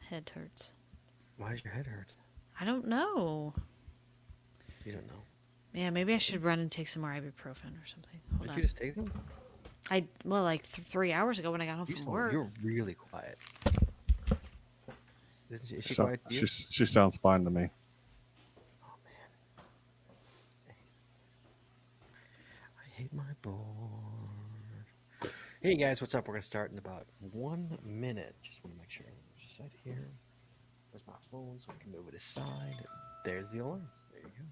head hurts. Why does your head hurt? I don't know. You don't know. Yeah, maybe I should run and take some more ibuprofen or something. Hold Did you on. just take them? Like 3 hours ago when I got home from work. You're really quiet. Is she So quiet to you? she sounds fine to me. Oh man, I hate my board. Hey guys, what's up? We're gonna start in about 1 minute. Just want to make sure everything's set here. There's my phone, so I can move it aside. There's the alarm. There you go.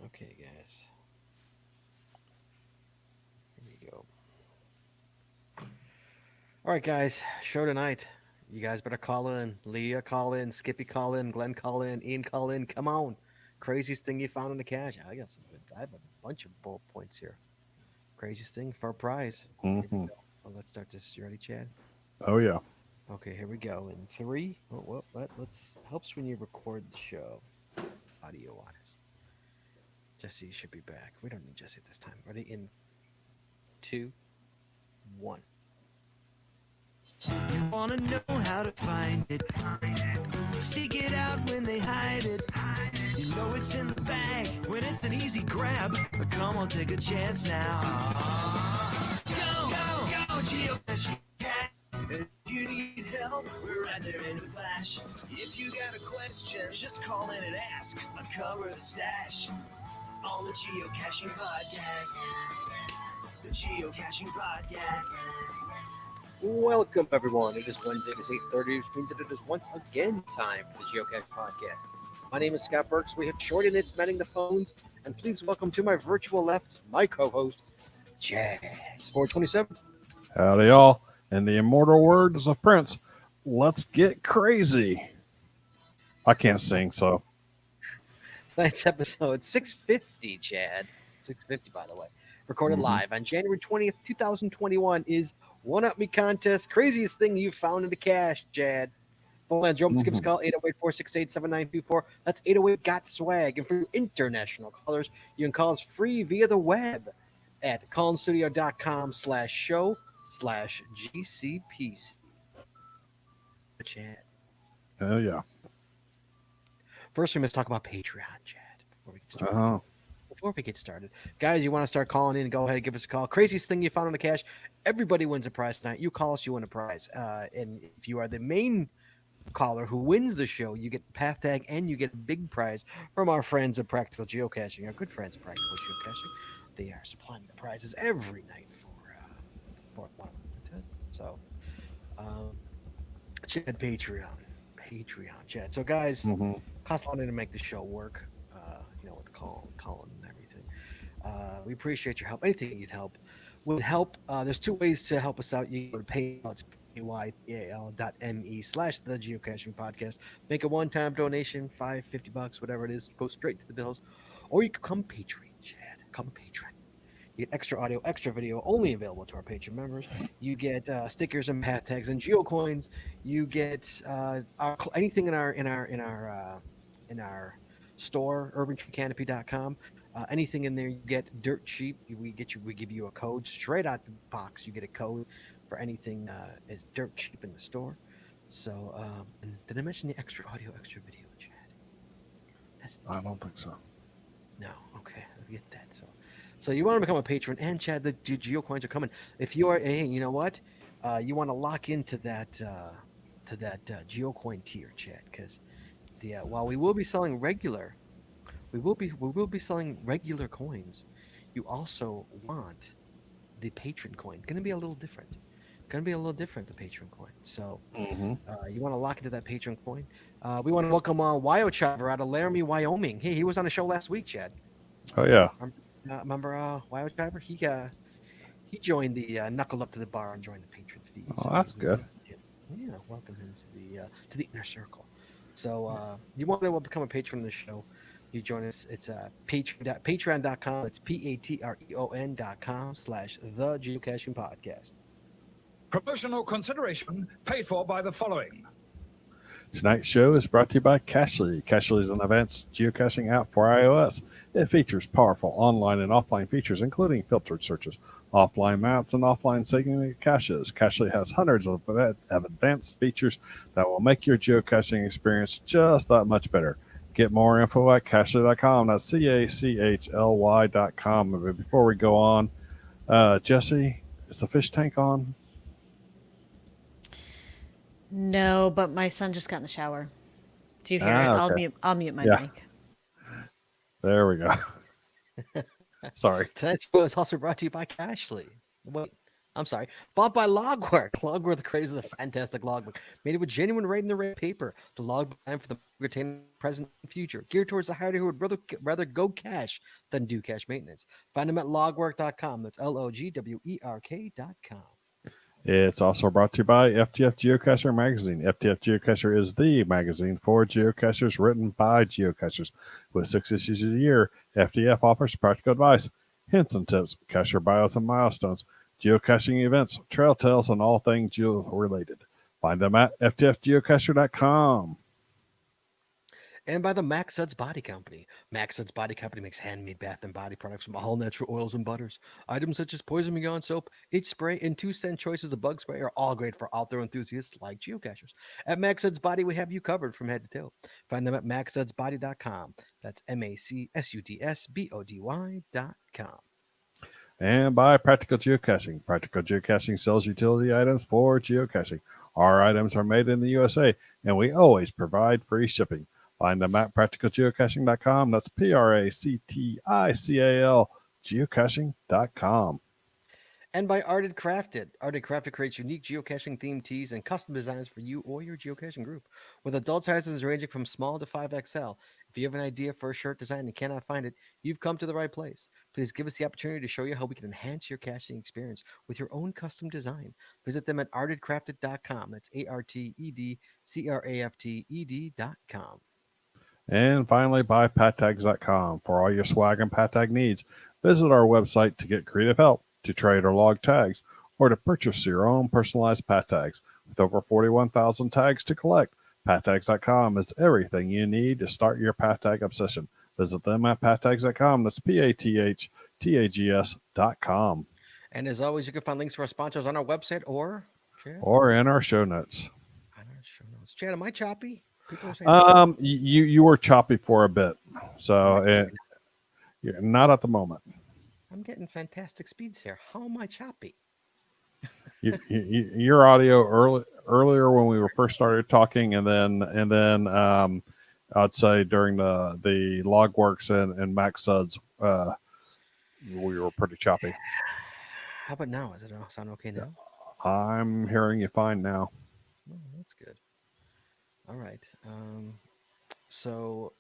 Okay, guys. Here we go. All right, guys. Show tonight. You guys better call in. Leah, call in. Skippy, call in. Glenn, call in. Ian, call in. Come on. Craziest thing you found in the cache. I got some good. I have a bunch of bullet points here. Craziest thing for a prize. Here we Hmm. go. So let's start this. You ready, Chad? Oh yeah. Okay, here we go. In three. Let's helps when you record the show, audio wise. Jesse should be back. We don't need Jesse at this time. Ready? In two, one. You wanna know how to find it. Seek it out when they hide it. You know it's in the bag when it's an easy grab. But come on, take a chance now. Go, geocache cat. If you need help, we're right there in a flash. If you got a question, just call in and ask. Uncover the stash on the Geocaching Podcast. The Geocaching Podcast. Welcome, everyone. It is Wednesday. It is 8:30, which means that it is once again time for the Geocache Podcast. My name is Scott Burks. We have Short and It's manning the phones. And please welcome to my virtual left, my co-host, Jazz 427. Howdy y'all. And the immortal words of Prince, let's get crazy. I can't sing, so Tonight's episode 650, Chad. 650, by the way. Recorded live on January 20th, 2021 is One Up Me Contest. Craziest thing you found in the cache, Chad. Phone line, Joe, give us a call, 808-468-7924. That's 808-GOT-SWAG. And for you international callers, you can call us free via the web at callinstudio.com/show/GCPC. Chad. hell yeah. First, we must talk about Patreon, Chad, before we get started. Uh-huh. Before we get started, guys, you want to start calling in, go ahead and give us a call. Craziest thing you found on the cache. Everybody wins a prize tonight. You call us, you win a prize. And if you are the main caller who wins the show, you get the path tag and you get a big prize from our friends at Practical Geocaching, our good friends at Practical Geocaching. They are supplying the prizes every night for one. So, Chad, Patreon, Chad. So, guys, Hmm. costs a lot to make the show work. With the calling and everything. We appreciate your help. Anything you need help would help. There's two ways to help us out. You can go to PayPal. It's paypal.me/the geocaching podcast. Make a one-time donation, $50, whatever it is. Go straight to the bills. Or you can come Patreon, Chad. Come Patreon. You get extra audio, extra video, only available to our Patreon members. You get stickers and path tags and geocoins. You get anything in our store, urban-tree-canopy.com. Anything in there you get dirt cheap. We give you a code straight out the box. You get a code for anything is dirt cheap in the store. So, and did I mention the extra audio, extra video, Chad? That's the I key. don't think so. No, okay, I get that. So you want to become a patron, and Chad, the geocoins are coming. If you are, hey, you know what? You want to lock into that geocoin tier, Chad, because while we will be selling selling regular coins. You also want the patron coin. Going to be a little different. Going to be a little different, the patron coin. So Hmm. you want to lock into that patron coin. We want to welcome Wyo Chiver out of Laramie, Wyoming. Hey, he was on the show last week, Chad. Oh yeah. Remember Wyo Chiver? He joined the knuckled up to the bar and joined the patron feed. Oh, So that's good. welcome him to the inner circle. So you want to become a patron of the show? You join us. It's patreon.com. It's patreon.com/the geocaching podcast. Promotional consideration paid for by the following. Tonight's show is brought to you by Cachly. Cachly is an advanced geocaching app for iOS. It features powerful online and offline features, including filtered searches, offline maps, and offline syncing caches. Cachely has hundreds of advanced features that will make your geocaching experience just that much better. Get more info at cachely.com. That's CACHLY.com. But before we go on, Jesse, is the fish tank on? No, but my son just got in the shower. Do you hear it? Okay. I'll mute my Yeah. mic. There we go. Sorry. Tonight's show is also brought to you by Cashly. Wait, I'm sorry. Bought by Logwork. Logwork, the creators of the fantastic logbook. Made it with genuine right in the red paper. The logbook designed for the retaining present and future. Geared towards the hider who would rather go cash than do cash maintenance. Find them at logwork.com. That's LOGWERK.com. It's also brought to you by FTF Geocacher Magazine. FTF Geocacher is the magazine for geocachers written by geocachers. With 6 issues a year, FTF offers practical advice, hints and tips, cacher bios and milestones, geocaching events, trail tales, and all things geo-related. Find them at ftfgeocacher.com. And by the Max Suds Body Company. Max Suds Body Company makes handmade bath and body products from all natural oils and butters. Items such as Poison Beyond soap, H spray, and 2-cent choices of bug spray are all great for outdoor enthusiasts like geocachers. At Max Suds Body, we have you covered from head to toe. Find them at maxsudsbody.com. That's MACSUDSBODY.com. And by Practical Geocaching. Practical Geocaching sells utility items for geocaching. Our items are made in the USA, and we always provide free shipping. Find them at practicalgeocaching.com. That's PRACTICAL geocaching.com. And by Arted Crafted. Arted Crafted creates unique geocaching themed tees and custom designs for you or your geocaching group. With adult sizes ranging from small to 5XL. If you have an idea for a shirt design and cannot find it, you've come to the right place. Please give us the opportunity to show you how we can enhance your caching experience with your own custom design. Visit them at artedcrafted.com. That's ARTEDCRAFTED.com. And finally, by pattags.com. For all your swag and pattag needs, visit our website to get creative help, to trade or log tags, or to purchase your own personalized pattags. With over 41,000 tags to collect, pattags.com is everything you need to start your pattag obsession. Visit them at pattags.com. That's PATHTAGS.com. And as always, you can find links to our sponsors on our website or Chad, Or in our show notes. on our show notes. Chad, am I choppy? People are saying You were choppy for a bit, so not at the moment. I'm getting fantastic speeds here. How am I choppy? Your audio earlier when we were first started talking, and then I'd say during the Logworks and Max Suds, we were pretty choppy. How about now? Does it sound okay now? I'm hearing you fine now. Oh, that's good. All right. So,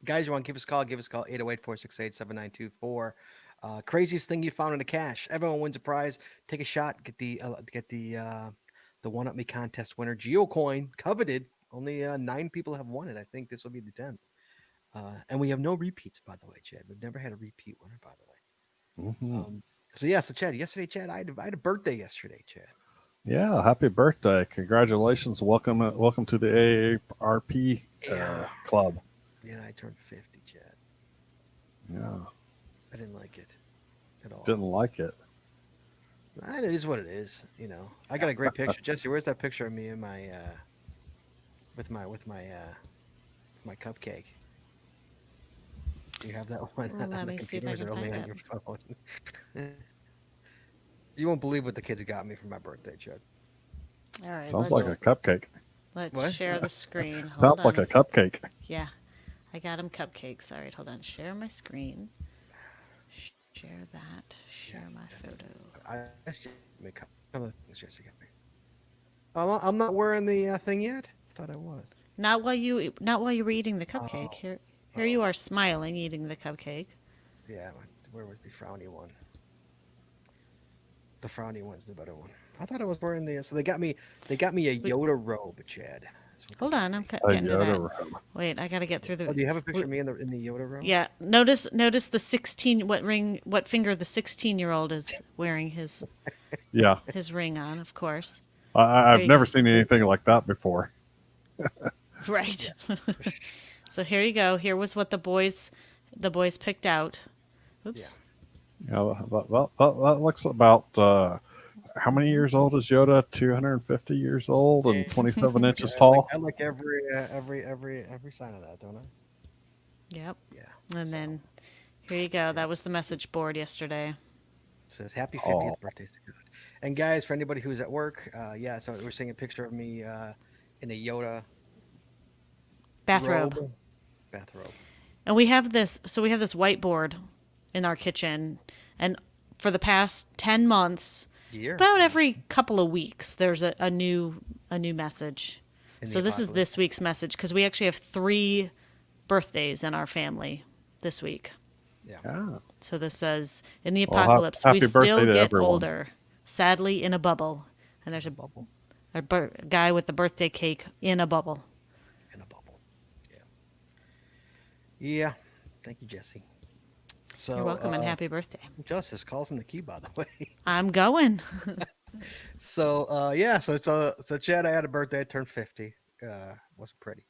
guys, you want to give us a call? Give us a call, 808-468-7924. Craziest thing you found in a cache. Everyone wins a prize. Take a shot. Get the One Up Me contest winner, GeoCoin, coveted. Only 9 people have won it. I think this will be the 10th. And we have no repeats, by the way, Chad. We've never had a repeat winner, by the way. Mm-hmm. So Chad, yesterday, Chad, I had a birthday yesterday, Chad. Yeah, happy birthday! Congratulations. Welcome to the AARP club. Yeah, I turned 50, Chad. Yeah, I didn't like it at all. didn't like it. It is what it is, you know. I got a great picture. Jesse, where's that picture of me in my with my cupcake? Do you have that one? Well, on let the me see if I computer, or is can it only find on it. your phone? You won't believe what the kids got me for my birthday, Chad. All right. Sounds like a cupcake. Let's What? share the screen. Hold Sounds on like a sec. cupcake. Yeah, I got him cupcakes. All right, hold on. Share my screen. Share that. Share my photo. I asked you to make other things Jesse got me. I'm not wearing the thing yet. Thought I was. Not while you were eating the Oh. cupcake. Here you are smiling, eating the cupcake. Yeah, where was the frowny one? The frowny one's the better one. I thought I was wearing the. So they got me a Yoda robe, Chad. That's what they Hold got on, me. I'm A getting to Yoda that. robe. Wait, I gotta get through the. Oh, do you have a picture of me in the Yoda robe? Yeah, notice the 16. What finger the 16-year-old is wearing his Yeah, ring on? Of course. I've you never go. seen anything like that before. Right. So here you go. Here was what the boys picked out. Oops. Yeah, that looks about. How many years old is Yoda? 250 years old and 27 Yeah, inches tall. I like every sign of that, don't I? Yep. Yeah. And So then here you go. yeah. That was the message board yesterday. Says happy Oh, 50th birthday, Scott. And guys, for anybody who's at work, yeah, so we're seeing a picture of me in a Yoda Bathrobe. robe, bathrobe. And we have this, so we have this whiteboard in our kitchen. And for the past 10 months, Year about almost every couple of weeks, there's a new message. in the So this is apocalypse. this week's message because we actually have 3 birthdays in our family this week. Yeah. yeah. So this says, in the Well, apocalypse, we happy birthday still to get everyone. older, sadly in a bubble. And there's In a bubble. a guy with the birthday cake in a bubble. In a bubble. Yeah. Yeah. Thank you, Jesse. You're So welcome and happy birthday. Justice calls in the key, by the way. I'm going. So yeah, so Chad, I had a birthday, I turned 50. Wasn't pretty.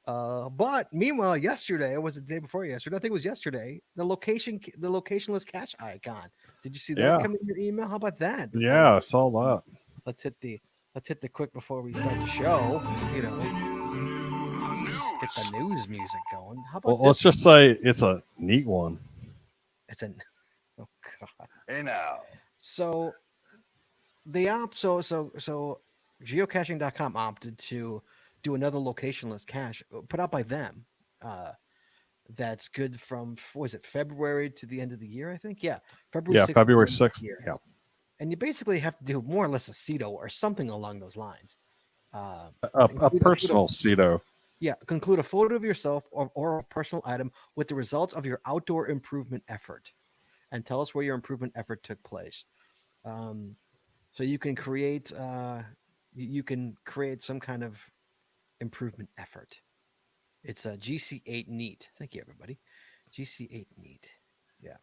But meanwhile, yesterday, it was the day before yesterday. I think it was yesterday. The locationless cache icon. Did you see that Yeah. come in your email? How about that? Before Yeah, I saw that. let's hit the quick before we start the show. You know, get the news music going. How Well, about let's this? just say it's a neat one. It's an oh god. Hey now. So the op so geocaching.com opted to do another locationless cache put out by them. That's good from what was it February to the end of the year? I think February Yeah, 6th to the February end of the 6th. year, Yeah. and you basically have to do more or less a CETO or something along those lines. A Include a personal Cedo. yeah, conclude a photo of yourself or a personal item with the results of your outdoor improvement effort, and tell us where your improvement effort took place. Um, so you can create you can create some kind of improvement effort. It's a GC8 neat. Thank you, everybody. GC8 neat. Yeah.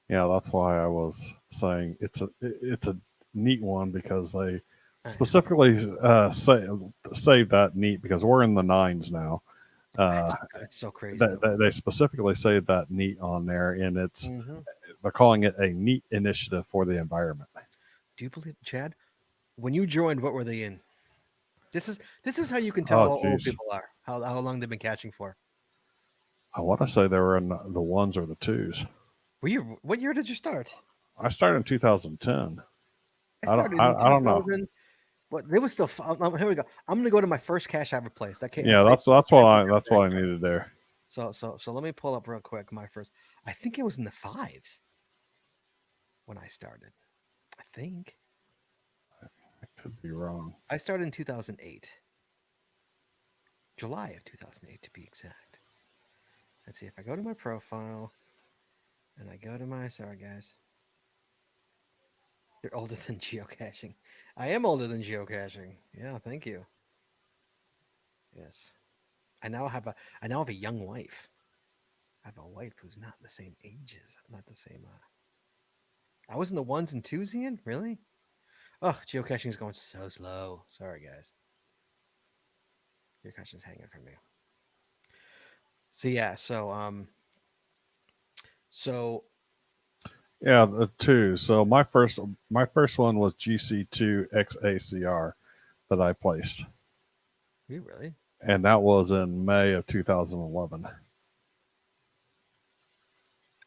Yeah, that's why I was saying it's a neat one because they I know. specifically say that neat because we're in the nines now. Uh, That's so crazy that, though. that they specifically say that neat on there, and Hmm. they're calling it a neat initiative for the environment. Do you believe, Chad? When you joined, what were they in? This is how you can tell Oh, how old geez, people are. How long they've been catching for. I want to say they were in the ones or the twos. Were you? What year did you start? I started in 2010. I started in I don't know. 2000. But they was still. Here we go. I'm gonna go to my first cache I ever placed. Yeah, I that's what I needed there. so let me pull up real quick my first. I think it was in the fives when I started. I think I could be wrong. I started in 2008, July of 2008 to be exact. Let's see if I go to my profile and I go to my. Sorry, guys. You're older than geocaching. I am older than geocaching. Yeah, thank you. Yes. I now have a young wife. I have a wife who's not the same age as not the same I was in the ones and twos, Ian? Really? Oh, geocaching is going so slow. Sorry guys. Geocaching's hanging for me. So yeah, so Yeah, the two. So my first one was GC2 XACR that I placed, you really? and that was in May of 2011.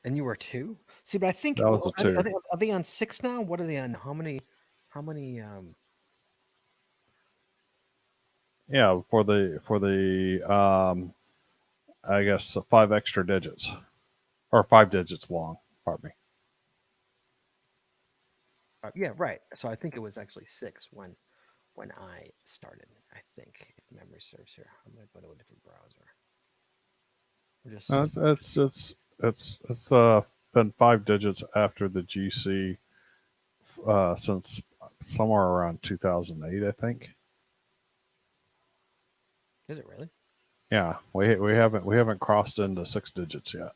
And you were two? See, but I think That was a two. are they on six now? What are they on? How many Yeah, for the I guess 5 extra digits or 5 digits long. Pardon me. yeah, right. So I think it was actually six when I started. I think if memory serves here. I'm gonna go to a different browser. Just It's been 5 digits after the GC since somewhere around 2008, I think. is it really? Yeah, we haven't crossed into 6 digits yet.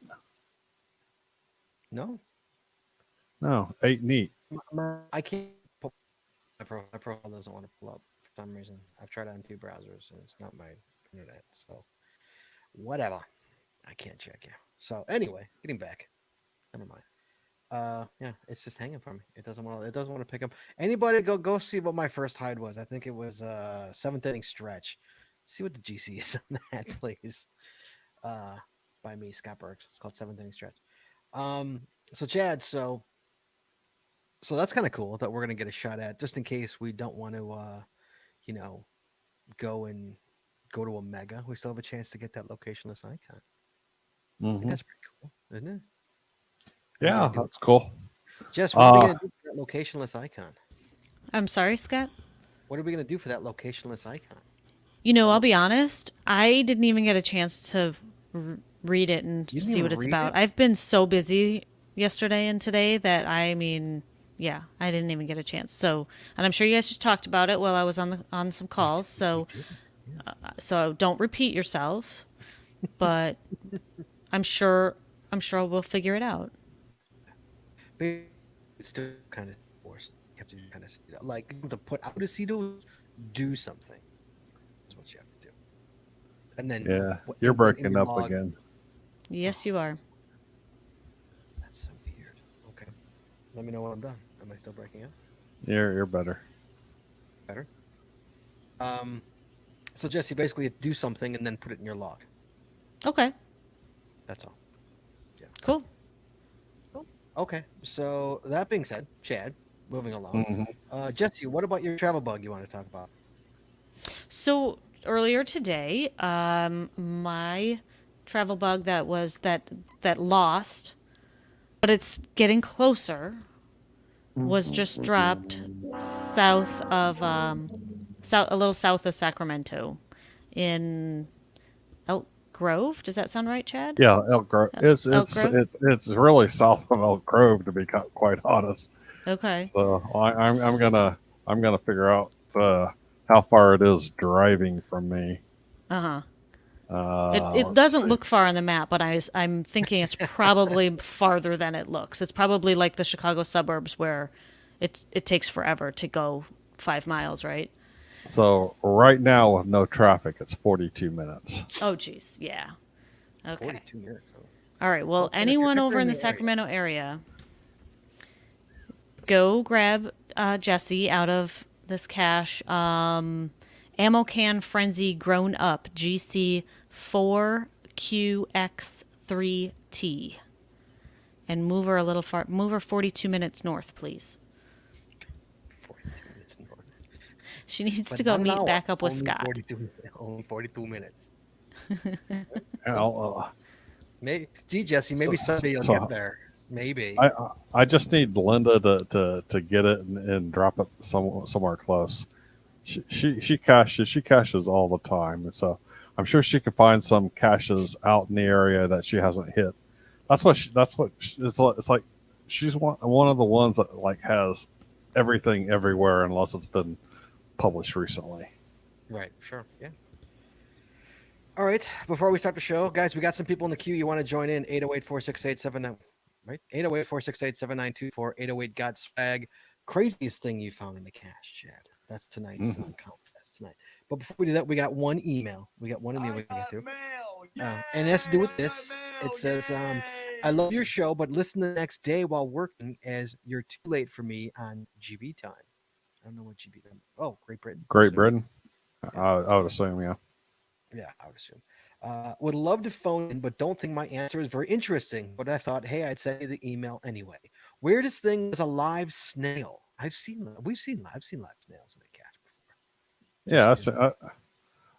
No, No, 8 neat. I can't. My profile doesn't want to pull up for some reason. I've tried on two browsers and it's not my internet. So whatever. I can't check you. So anyway, getting back. Never mind. Yeah, it's just hanging from me. It doesn't want to. It doesn't want to pick up. Anybody go see what my first hide was. I think it was seventh inning stretch. See what the GC is on that, please. Uh, by me, Scott Burks. It's called seventh inning stretch. So Chad, so that's kind of cool that we're gonna get a shot at, just in case we don't want to, you know, go and go to a mega. We still have a chance to get that locationless icon. I think Hmm. that's pretty cool, isn't it? What are we Yeah, gonna do? that's cool. Jess, what are we Uh, gonna do for that locationless icon? I'm sorry, Scott. What are we gonna do for that locationless icon? I'll be honest. I didn't even get a chance to read it and You didn't see even what it's read about. it? I've been so busy yesterday and today that yeah, I didn't even get a chance. So, and I'm sure you guys just talked about it while I was on some calls. We So, didn't. Yeah. so don't repeat yourself. But I'm sure we'll figure it out. But it's still kind of forced. You have to kind of like you have to put out a seed, do something. That's what you have to do. And then, yeah, you're and then in breaking your up log, again. Yes, oh, you are. that's so weird. Okay, let me know when I'm done. Am I still breaking up? You're better. Better. Um, so Jesse, basically do something and then put it in your log. Okay. That's all. Yeah. Cool. Oh, okay. So that being said, Chad, moving along. Hmm. Jesse, what about your travel bug you want to talk about? So earlier today, my travel bug that lost, but it's getting closer, was just dropped south of a little south of Sacramento, in Elk Grove. Does that sound right, Chad? Yeah, Elk Grove. It's Elk it's Grove. it's it's really south of Elk Grove, to be quite honest. Okay. So I'm gonna figure out how far it is driving from me. Uh huh. It Let's doesn't see. look far on the map, but I'm thinking it's probably farther than it looks. It's probably like the Chicago suburbs where it takes forever to go 5 miles, right? So right now with no traffic, it's 42 minutes. Oh, geez, yeah. Okay. 42 minutes. Huh? All right. Well, Okay, anyone if you're over in in the the area. Sacramento area, go grab Jesse out of this cache. Ammo Can Frenzy Grown Up GC 4QX3T. And move her a little far. Move her 42 minutes north, please. 42 minutes north. She needs But to go not an meet hour. back up with Only Scott. 42. Only 42 minutes. I'll, Maybe. Gee, Jesse, so, maybe someday you'll get so there. Maybe. I just need Linda to get it and drop it somewhere close. She caches all the time, and so I'm sure she can find some caches out in the area that she hasn't hit. It's like she's one of the ones that like has everything everywhere unless it's been published recently. Right. Sure. Yeah. All right. Before we start the show, guys, we got some people in the queue. You want to join in? 808-468-79. Right. 808-468-7924. 808 got swag. Craziest thing you found in the cache, Chad. That's tonight's Hmm. contest tonight. But before we do that, we got one email. We got one email we can get through. And it has to do with this. It says, I love your show, but listen the next day while working as you're too late for me on GB time. I don't know what GB time. Oh, Great Britain. I'm Great assuming. Britain, Yeah, I would assume, yeah. yeah, I would assume. Would love to phone in, but don't think my answer is very interesting. But I thought, hey, I'd send you the email anyway. Weirdest thing is a live snail. I've seen live snails in the cat before. Yeah, Is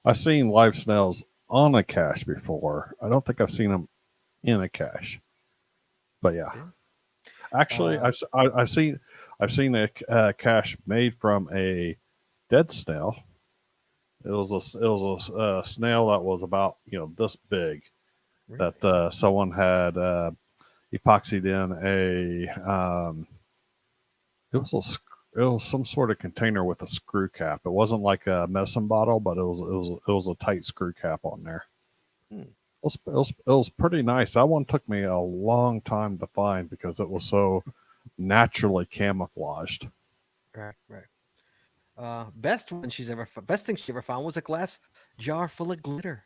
I've seen live snails on a cache before. I don't think I've seen them in a cache, but yeah. yeah. Actually, Uh, I've seen a cache made from a dead snail. It was a snail that was about this big really? that someone had epoxied in a it was it was some sort of container with a screw cap. It wasn't like a medicine bottle, but it was a tight screw cap on there. Hmm. It was pretty nice. That one took me a long time to find because it was so naturally camouflaged. Right, right. Best thing she ever found was a glass jar full of glitter.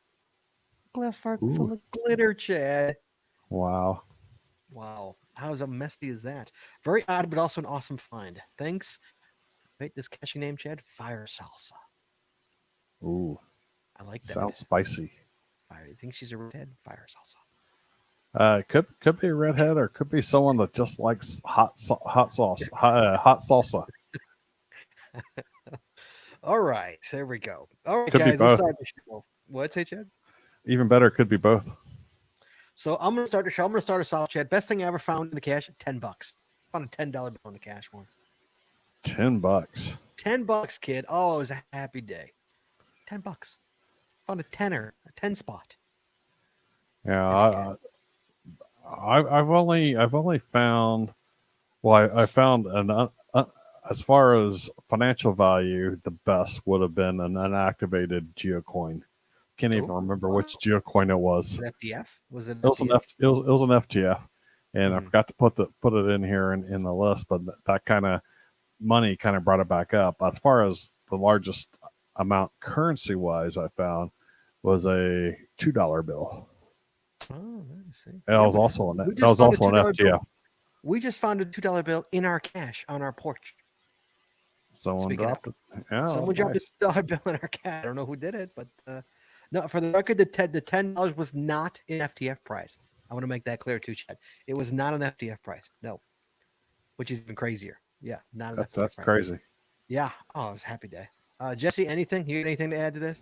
Glass jar Ooh, full of glitter, Chad. wow. Wow. How messy is that? Very odd, but also an awesome find. Thanks. Wait, this catchy name, Chad? Fire Salsa. Ooh, I like that. sounds spicy. Fire. You think she's a redhead? Fire Salsa. Could be a redhead, or could be someone that just likes hot sauce, hot salsa. All right, there we go. All right, Could be guys, let's both. start the show. What'd you say, Chad? Even better, could be both. So I'm gonna start the show. I'm gonna start us off, Chad. Best thing I ever found in the cash: $10. Found a $10 bill in the cash once. $10. $10, kid. Oh, it was a happy day. $10. Found a tenner, a 10 spot. Yeah, I've only found. Well, I found as far as financial value, the best would have been an unactivated geocoin. Can't even Oh, remember wow. which geocoin it was. Was it FDF? Was it It was an FDF? it was an FTF, and I Mhm. forgot to put it in here in the list. But that kind of money kind of brought it back up. As far as the largest amount currency wise, I found was a $2 bill. Oh, nice. See? That Yeah, was also an we that just was found a also an $2 bill. FTF. We just found a $2 bill in our cash on our porch. Someone Speaking of, dropped it. Yeah, someone dropped a nice. $2 bill in our cash. I don't know who did it, but no. For the record, the $10 was not an FTF price. I want to make that clear too, Chad. It was not an FTF price. No, which is even crazier. Yeah, not an FTF That's price. crazy. Yeah. Oh, it was a happy day. Jesse, anything? You got anything to add to this?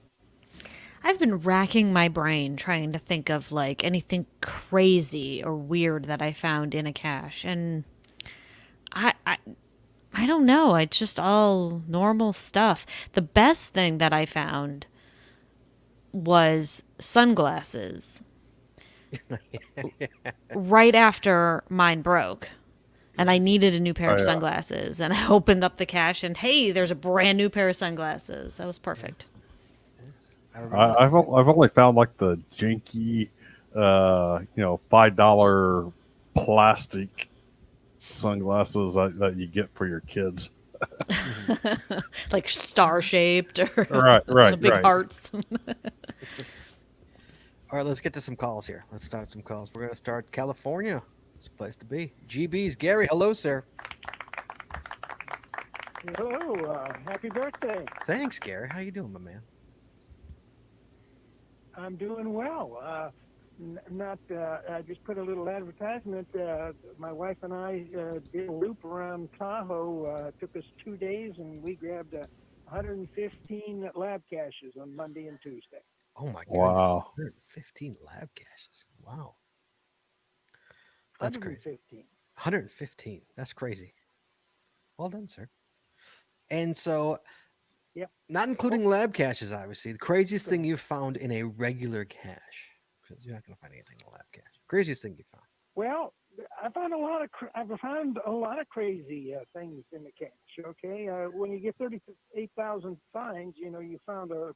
I've been racking my brain trying to think of like anything crazy or weird that I found in a cache, and I I, I don't know. It's just all normal stuff. The best thing that I found was sunglasses right after mine broke. And I needed a new pair Oh of yeah. sunglasses. And I opened up the cache, and hey, there's a brand new pair of sunglasses. That was perfect. Yes. I remember that. I've only found like the janky, $5 plastic sunglasses that you get for your kids. Mhm. Like star shaped or big Right. hearts. All right, let's get to some calls here. Let's start some calls. We're going to start California. It's a place to be. GB's Gary. Hello, sir. Hello, happy birthday. Thanks, Gary. How you doing, my man? I'm doing well. I just put a little advertisement. My wife and I did a loop around Tahoe. Took us 2 days, and we grabbed 115 lab caches on Monday and Tuesday. Oh my goodness. Wow. 115 lab caches. Wow. That's crazy. 115. 115. That's crazy. Well done, sir. And so, Yep. not including lab caches, obviously, the craziest thing you found in a regular cache, because you're not going to find anything in a lab cache. Craziest thing you found. Well, I've found a lot of crazy things in the cache. Okay, when you get 38,000 finds, you found a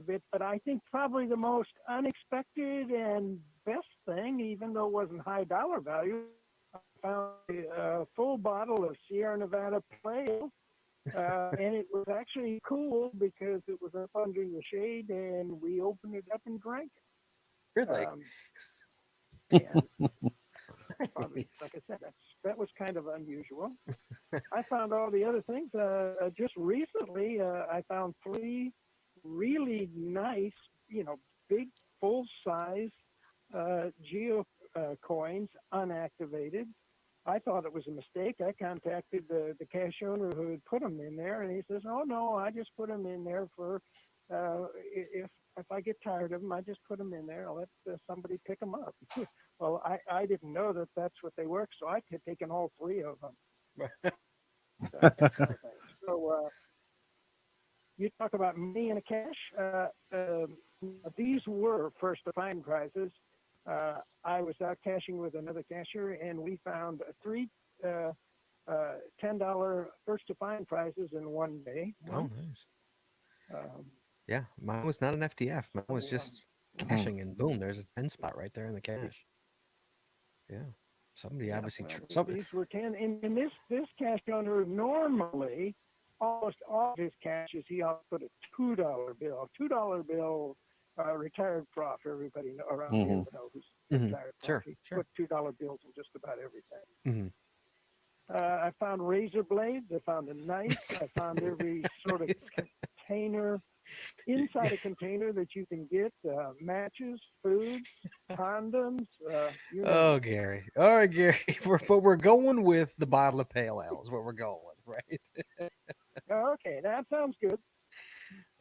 bit. But I think probably the most unexpected and best thing, even though it wasn't high dollar value, I found a full bottle of Sierra Nevada Pale. And it was actually cool because it was up under the shade, and we opened it up and drank it. Really? And probably, like I said, that was kind of unusual. I found all the other things. Just recently, I found 3 really nice, big full-size geo coins unactivated. I thought it was a mistake. I contacted the cache owner who had put them in there, and he says, "Oh no, I just put them in there for if I get tired of them, I just put them in there. I'll let somebody pick them up." Well, I didn't know that that's what they work, so I had taken all 3 of them. So you talk about money in a cache. These were first to find prizes. I was out caching with another cacher, and we found 3 $10 first to find prizes in one day. Oh, nice. Um, Yeah, mine was not an FTF. Mine was just caching, and boom, there's a 10 spot right there in the cache. Yeah. Somebody obviously. these were 10. And this cache owner normally, almost all of his caches, he ought to put a $2 bill. $2 bill retired prof. Everybody around here Mhm. know who's Mhm. retired prof. Sure, He sure. put $2 bills in just about everything. Mhm. I found razor blades. I found a knife. I found every sort of container inside a container that you can get matches, food, condoms, you name Oh, it. Gary. All right, Gary. But we're going with the bottle of pale ale is what we're going with, right? Okay, that sounds good.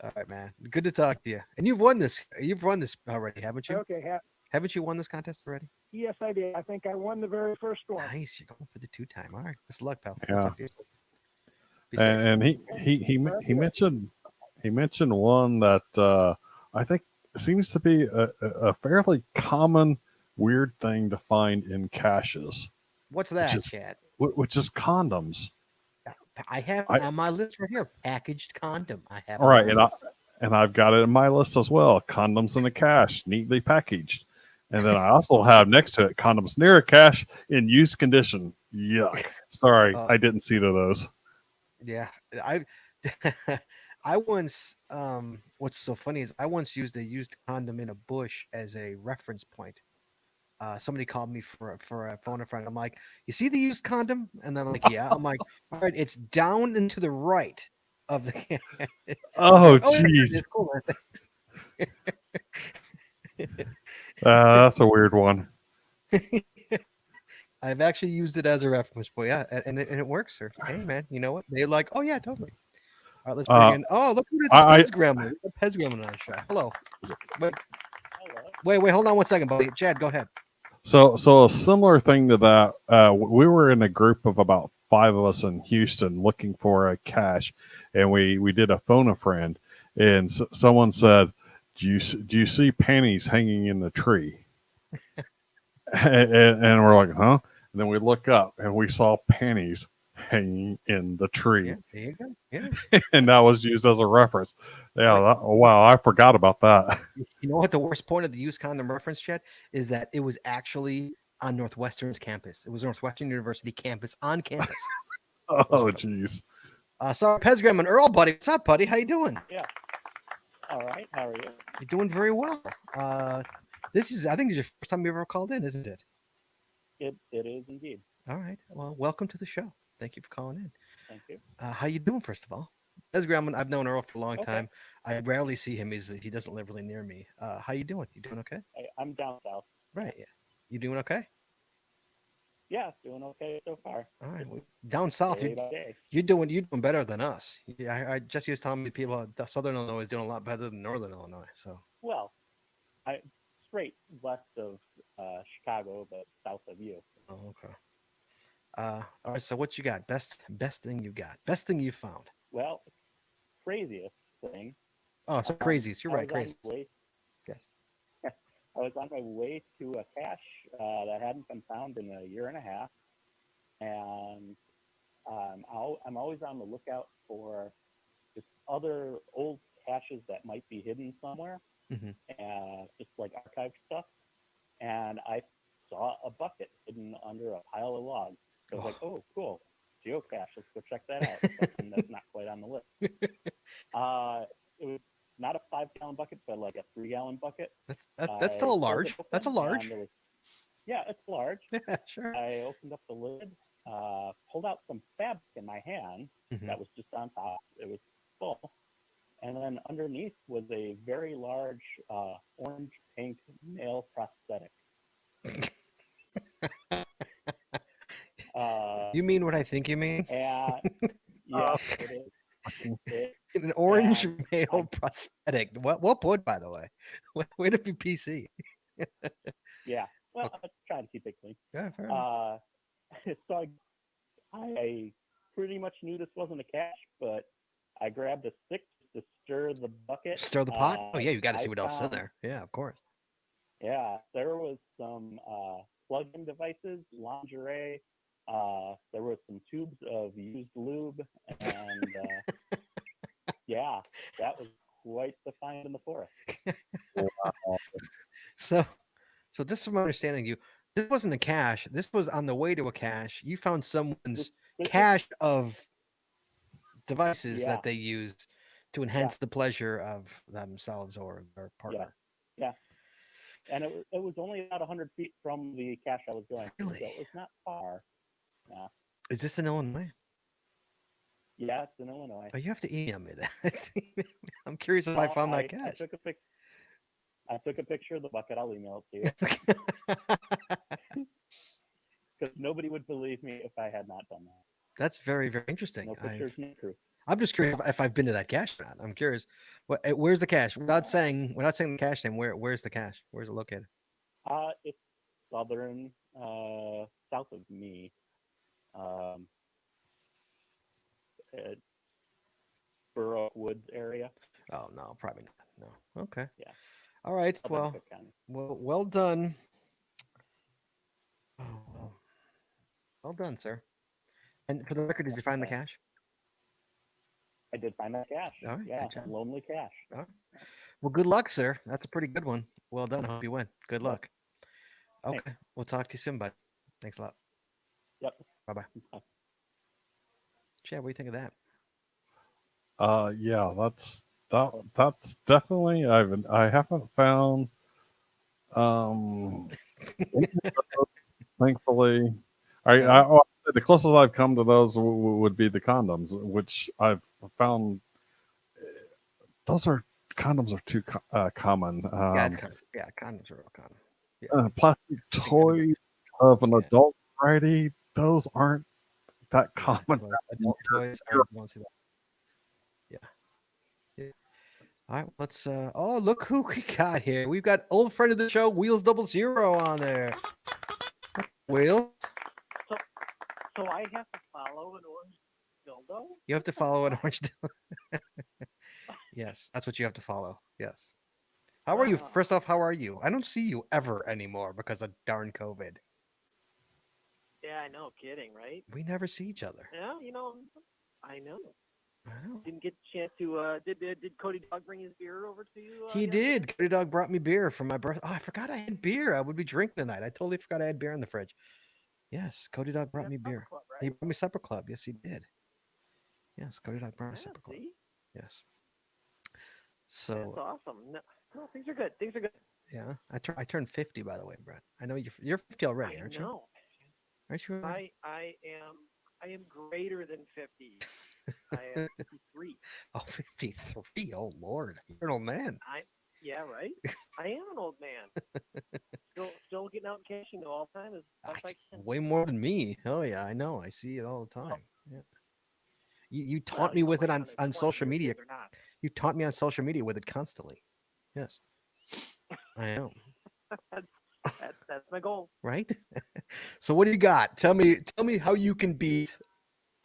All right, man. Good to talk to you. And you've won this. You've won this already, haven't you? Okay, Haven't you won this contest already? yes, I did. I think I won the very first one. Nice. You're going for the 2-time. All right. Best of luck, pal. We'll Yeah. talk to you soon. Be safe. And he mentioned one that I think seems to be a fairly common weird thing to find in caches, What's which that, is Chad? which is condoms. I have I on my list right here packaged condom. I have all on my right, list. and I've got it in my list as well. Condoms in a cache, neatly packaged. And then I also have next to it condoms near a cache in used condition. Yuck. Sorry, Uh, I didn't see to those. yeah, I I once what's so funny is I once used a used condom in a bush as a reference point. Somebody called me for a phone a friend. I'm like, you see the used condom? And they're like, yeah. I'm like, all right, it's down and to the right of the. They're Oh, like, oh yeah, here it geez. is. Cool. That's a weird one. I've actually used it as a reference point. Yeah, and it works, sir. Hey man, you know what? They're like, oh yeah, totally. All right, let's bring Uh, in. Oh, look who it is! It's I, Pez Gremlin. We got Pez Gremlin on our show. Hello. Wait, Hello. wait. Hold on one second, buddy. Chad, go ahead. so a similar thing to that. We were in a group of about five of us in Houston looking for a cache, and we did a phone a friend, and someone said, do you see panties hanging in the tree?" And we're like, "Huh?" And then we look up and we saw panties hanging in the Yeah, tree, there you go. Yeah. and that was used as a reference. Yeah, oh, wow, I forgot about that. You know what the worst point of the used condom reference, Chad, is that it was actually on Northwestern's campus. It was Northwestern University campus on campus. It was Oh, funny. jeez. Sorry, Pez Gremlin. Earl, buddy. What's up, buddy? How you doing? Yeah. All right. How are you? You're doing very well. This is, I think, this is your first time you ever called in, isn't it? It is indeed. All right. Well, welcome to the show. Thank you for calling in. Thank you. How you doing, first of all? Pez Gremlin, I've known Earl for a long Okay. time. I rarely see him. He doesn't live really near me. How you doing? You doing okay? I'm down south. Right. Yeah. You doing okay? Yeah, doing okay so far. All right. Well, down south, Day by day. you're doing better than us. Yeah, I just used telling me people that Southern Illinois is doing a lot better than Northern Illinois. So Well, I straight west of Chicago, but south of you. oh, okay. All right. So what you got? Best thing you got. Best thing you found. Well, craziest thing. Oh, so crazies. You're I right. was on Crazies. my way. Yes. I was on my way to a cache that hadn't been found in a year and a half, and I'm always on the lookout for just other old caches that might be hidden somewhere, Hmm. just like archived stuff. And I saw a bucket hidden under a pile of logs. So I was like, oh, cool, geocache. Let's go check that out. Something that's not quite on the list. It was not a 5-gallon bucket, but like a 3-gallon bucket. That's still a I pulled large. it That's a open, and large. there was- yeah, it's large. Yeah, sure. I opened up the lid, pulled out some fabric in my hand Mhm. that was just on top. It was full. And then underneath was a very large orange pink male prosthetic. You mean what I think you mean? And yeah, it is. An orange and male prosthetic. Well put, by the way. Way to be PC. yeah, well, I'm trying to keep it clean. Yeah, fair enough. So I pretty much knew this wasn't a cache, but I grabbed a stick to stir the bucket. Stir the pot. Oh yeah, you got to see I what else is in found- there. Yeah, of course. Yeah, there was some plug-in devices, lingerie. There was some tubes of used lube, and yeah, that was quite the find in the forest. So just from understanding you, this wasn't a cache. This was on the way to a cache. You found someone's This- cache of devices Yeah. that they used to enhance the pleasure of themselves or their partner. Yeah, and it was only about 100 feet from the cache I was going to, so Really? it was not far. Yeah, Is this in Illinois? yeah, it's in Illinois. Oh, you have to email me that. I'm curious if I Well, found that I cache. took a I took a picture of the bucket. I'll email it to you because nobody would believe me if I had not done that. That's very, very interesting. No pictures, no proof. I'm just curious if I've been to that cache or not. I'm curious. Where's the cache? Without saying the cache name, where's the cache? Where's it located? It's southern, south of me. Um, at Burrow Woods area. Oh no, probably not. No. Okay. Yeah, All right. southern Cook County. Well done. Oh, well done, sir. And for the record, did you find the Thanks. cache? I did find that cache. All right, Yeah, good job. lonely cache. All right. Well, good luck, sir. That's a pretty good one. Well done. Hope you win. Good Yep. luck. Okay. We'll talk to you soon, bud. Thanks a lot. Yep. Bye bye. Chad, what do you think of that? Yeah, that's definitely. I haven't found. Um, thankfully, the closest I've come to those would be the condoms, which I've found. Those are condoms are too common. Yeah, condoms are real common. Plastic toys of an adult variety, those aren't that common. Adult toys. I don't see that. Yeah. All right, let's. Oh, look who we got here. We've got old friend of the show, Wheels 00 on there. Wheels, So I have to follow an orange dildo? you have to follow an orange. Yes, that's what you have to follow. Yes. How are you? Wow. First off, how are you? I don't see you ever anymore because of darn COVID. Yeah, I know. Kidding, right? We never see each other. Yeah, I know. I know. Didn't get a chance to. Did Cody Dog bring his beer over to you? He did. Cody Dog brought me beer for my birthday. Oh, I forgot I had beer. I would be drinking tonight. I totally forgot I had beer in the fridge. Yes, Cody Dog brought me beer. Club, He right? brought me Supper Club. Yes, he did. Yes, Cody Dog brought me Yeah, Supper Club. see? Yes. That's So awesome. No, things are good. Things are good. yeah, I turned 50 by the way, Brett. I know you're 50 already, I aren't you? know. Aren't you? Already? I am greater than 50. I am 53. Oh, 53. Oh Lord, you're an old man. Yeah, right. I am an old man. Still getting out and cashing though all the time as best I can. Way more than me. Oh yeah, I know. I see it all the time. Yeah. You taunt Well, me with it whether on, it's on 20 social years media. or not. You taunt me on social media with it constantly. Yes. I know. That's my goal. Right? So what do you got? Tell me how you can beat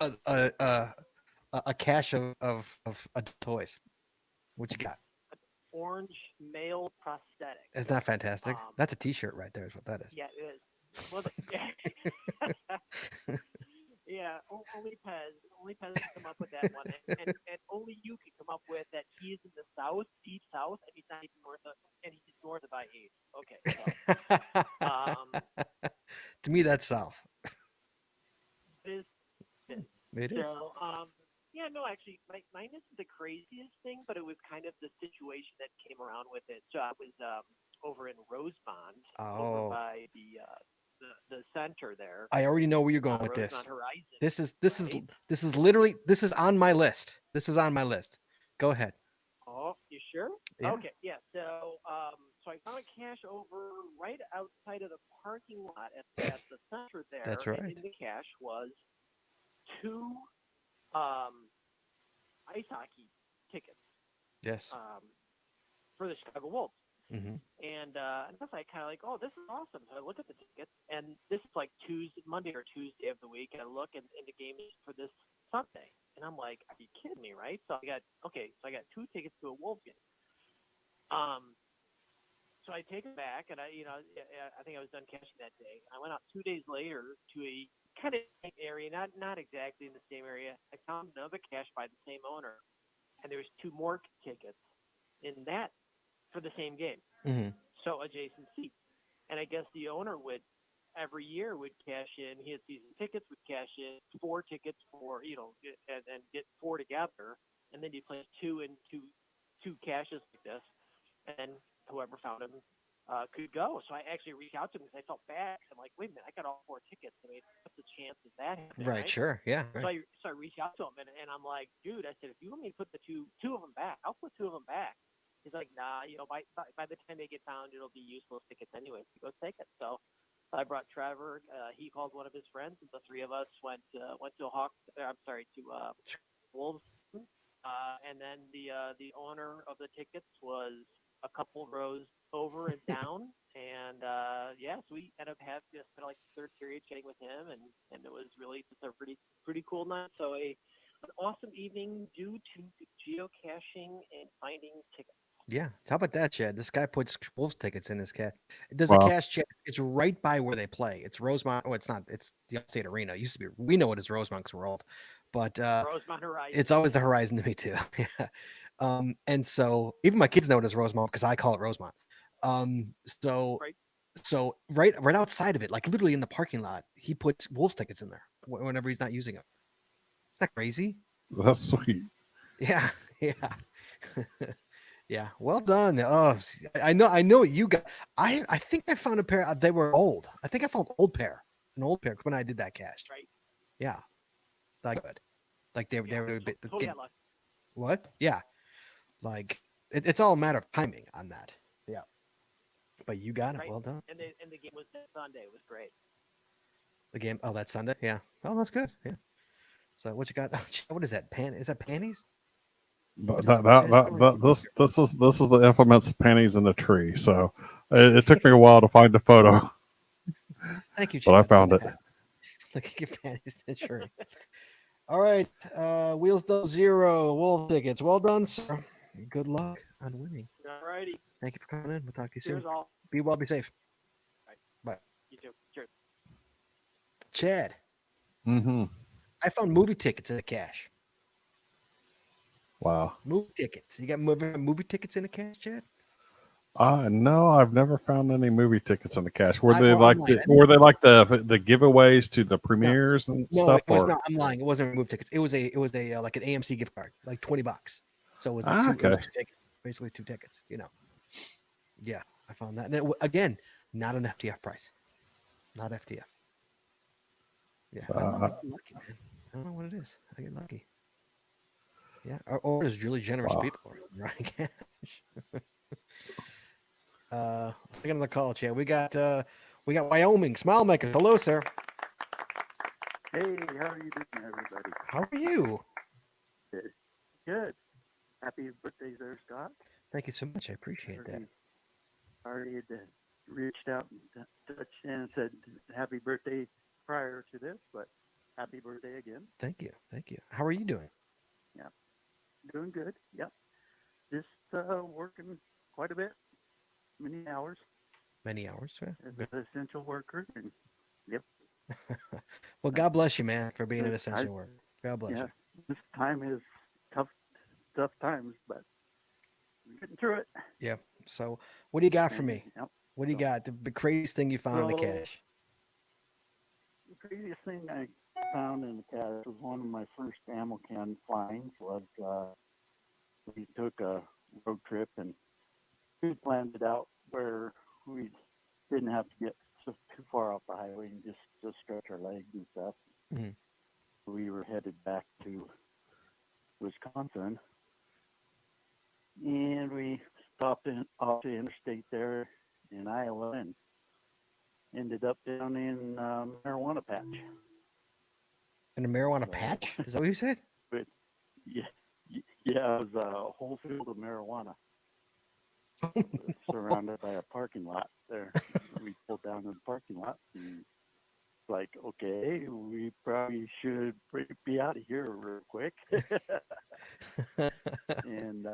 a cache of toys. What you got? Orange male prosthetic. Isn't that fantastic? That's a T-shirt right there. Is what that is. Yeah, it is. Well, yeah, only Pez can come up with that one, and only you can come up with that. He is in the South, deep South, and he's not even north of I-8. Okay, so, to me, that's South. it is. It is. So, yeah, no, actually, mine isn't the craziest thing, but it was kind of the situation that came around with it. So I was over in Rosemont, over by the center there. I already know where you're going with Rosemont this. Horizon. This is literally on my list. This is on my list. Go ahead. Oh, you sure? Yeah. Okay, yeah. So, so I found a cache over right outside of the parking lot at the center there. That's right. And in the cache was 2 ice hockey tickets. Yes. For the Chicago Wolves. Mm-hmm. And that's like kind of like, oh, this is awesome. So I look at the tickets, and this is like Monday or Tuesday of the week, and I look and the game is for this Sunday, and I'm like, are you kidding me, right? So I got 2 tickets to a Wolves game. So I take it back, and I think I was done cashing that day. I went out 2 days later to a kind of area, not exactly in the same area. I found another cache by the same owner, and there was 2 more tickets in that for the same game. Mm-hmm. So adjacent seats. And I guess the owner would every year would cash in. He had season tickets, would cash in 4 tickets for and get 4 together, and then you place 2 into 2 caches like this, and then whoever found him could go. So I actually reached out to him because I felt bad. I'm like, wait a minute, I got all 4 tickets. I mean, what's the chance of that happening, Right. right? Sure. Yeah. So Right. I reached out to him and I'm like, dude, I said, if you want me to put the two of them back, I'll put 2 of them back. He's like, nah, by the time they get found, it'll be useless tickets anyway. So go take it. So I brought Trevor. He called one of his friends, and the 3 of us went to a to Wolves. And then the owner of the tickets was a couple rows over and down, and so we ended up having spent like the third period chatting with him, and it was really just a pretty cool night. So an awesome evening due to geocaching and finding tickets. Yeah. How about that, Chad? This guy puts Wolves tickets in his cache. There's a Wow. cache, Chad. It's right by where they play. It's Rosemont. Oh, it's not. It's the Upstate Arena. It used to be. We know it as Rosemont because we're old, but Rosemont Horizon. it's always the Horizon to me too. Yeah. And so even my kids know it as Rosemont because I call it Rosemont. So Right. so right outside of it, like literally in the parking lot, he puts Wolves tickets in there whenever he's not using them. Is that crazy? That's sweet. Yeah. Yeah. Yeah, well done. Oh, I know what you got. I think I found a pair. They were old. I think I found an old pair when I did that cache. Right. Yeah, like good. Like they were a bit. Totally got lucky. What? Yeah, like it's all a matter of timing on that. Yeah, but you got it. Right. Well done. And the game was that Sunday. It was great. The game. Oh, that's Sunday. Yeah. Oh, that's good. Yeah. So what you got? What is that? Is that panties? This is the infamous panties in the tree. So it took me a while to find the photo, Thank you, but I Chad, for found it. that. Look at your panties in the tree. All right. Wheels Double Zero Wolf tickets. Well done, sir. Good luck on winning. All righty. Thank you for coming in. We'll talk to you Cheers soon. all. Be well, be safe. Right. Bye. You too. Cheers. Chad, Mm-hmm. I found movie tickets in the cache. Wow. Movie tickets. You got movie tickets in the cache, Chad? No, I've never found any movie tickets in the cache. Were I- they well, like I'm the, lying. were they like the giveaways to the premieres and No, stuff? it was Or not. I'm lying. It wasn't movie tickets. It was a like an AMC gift card, like $20. So it was like it was okay. 2 tickets, basically 2 tickets. You know. Yeah, I found that. And again, not an FTF price. Not FTF. Yeah, I get lucky, man. I don't know what it is. I get lucky. Yeah, or there's really generous Wow. people running cash. I got another call, Chad. We got Wyoming Smile Maker. Hello, sir. Hey, how are you doing, everybody? How are you? Good. Happy birthday there, Scott. Thank you so much. I appreciate that. Already had reached out and touched in and said happy birthday prior to this, but happy birthday again. Thank you. Thank you. How are you doing? Yeah, doing good. Yep. Just working quite a bit, many hours Many hours. Yeah. as an essential worker. And yep. Well, God bless you, man, for being an I- essential worker. God bless Yeah, you. this time is tough times, but we're getting through it. Yeah. So, what do you got for me? Yep. What do you got? The craziest thing you found in the So- cache? The craziest thing I found in the cache was one of my first ammo can finds. Was we took a road trip and we planned it out where we didn't have to get too far off the highway and just stretch our legs and stuff. Mhm. We were headed back to Wisconsin, and we stopped off the interstate there in Iowa and ended up down in marijuana patch. In a marijuana So- patch? Is that what you said? Yeah, yeah, it was a whole field of marijuana surrounded by a parking lot there. We pulled down in the parking lot and it's like, okay, we probably should be out of here real quick. And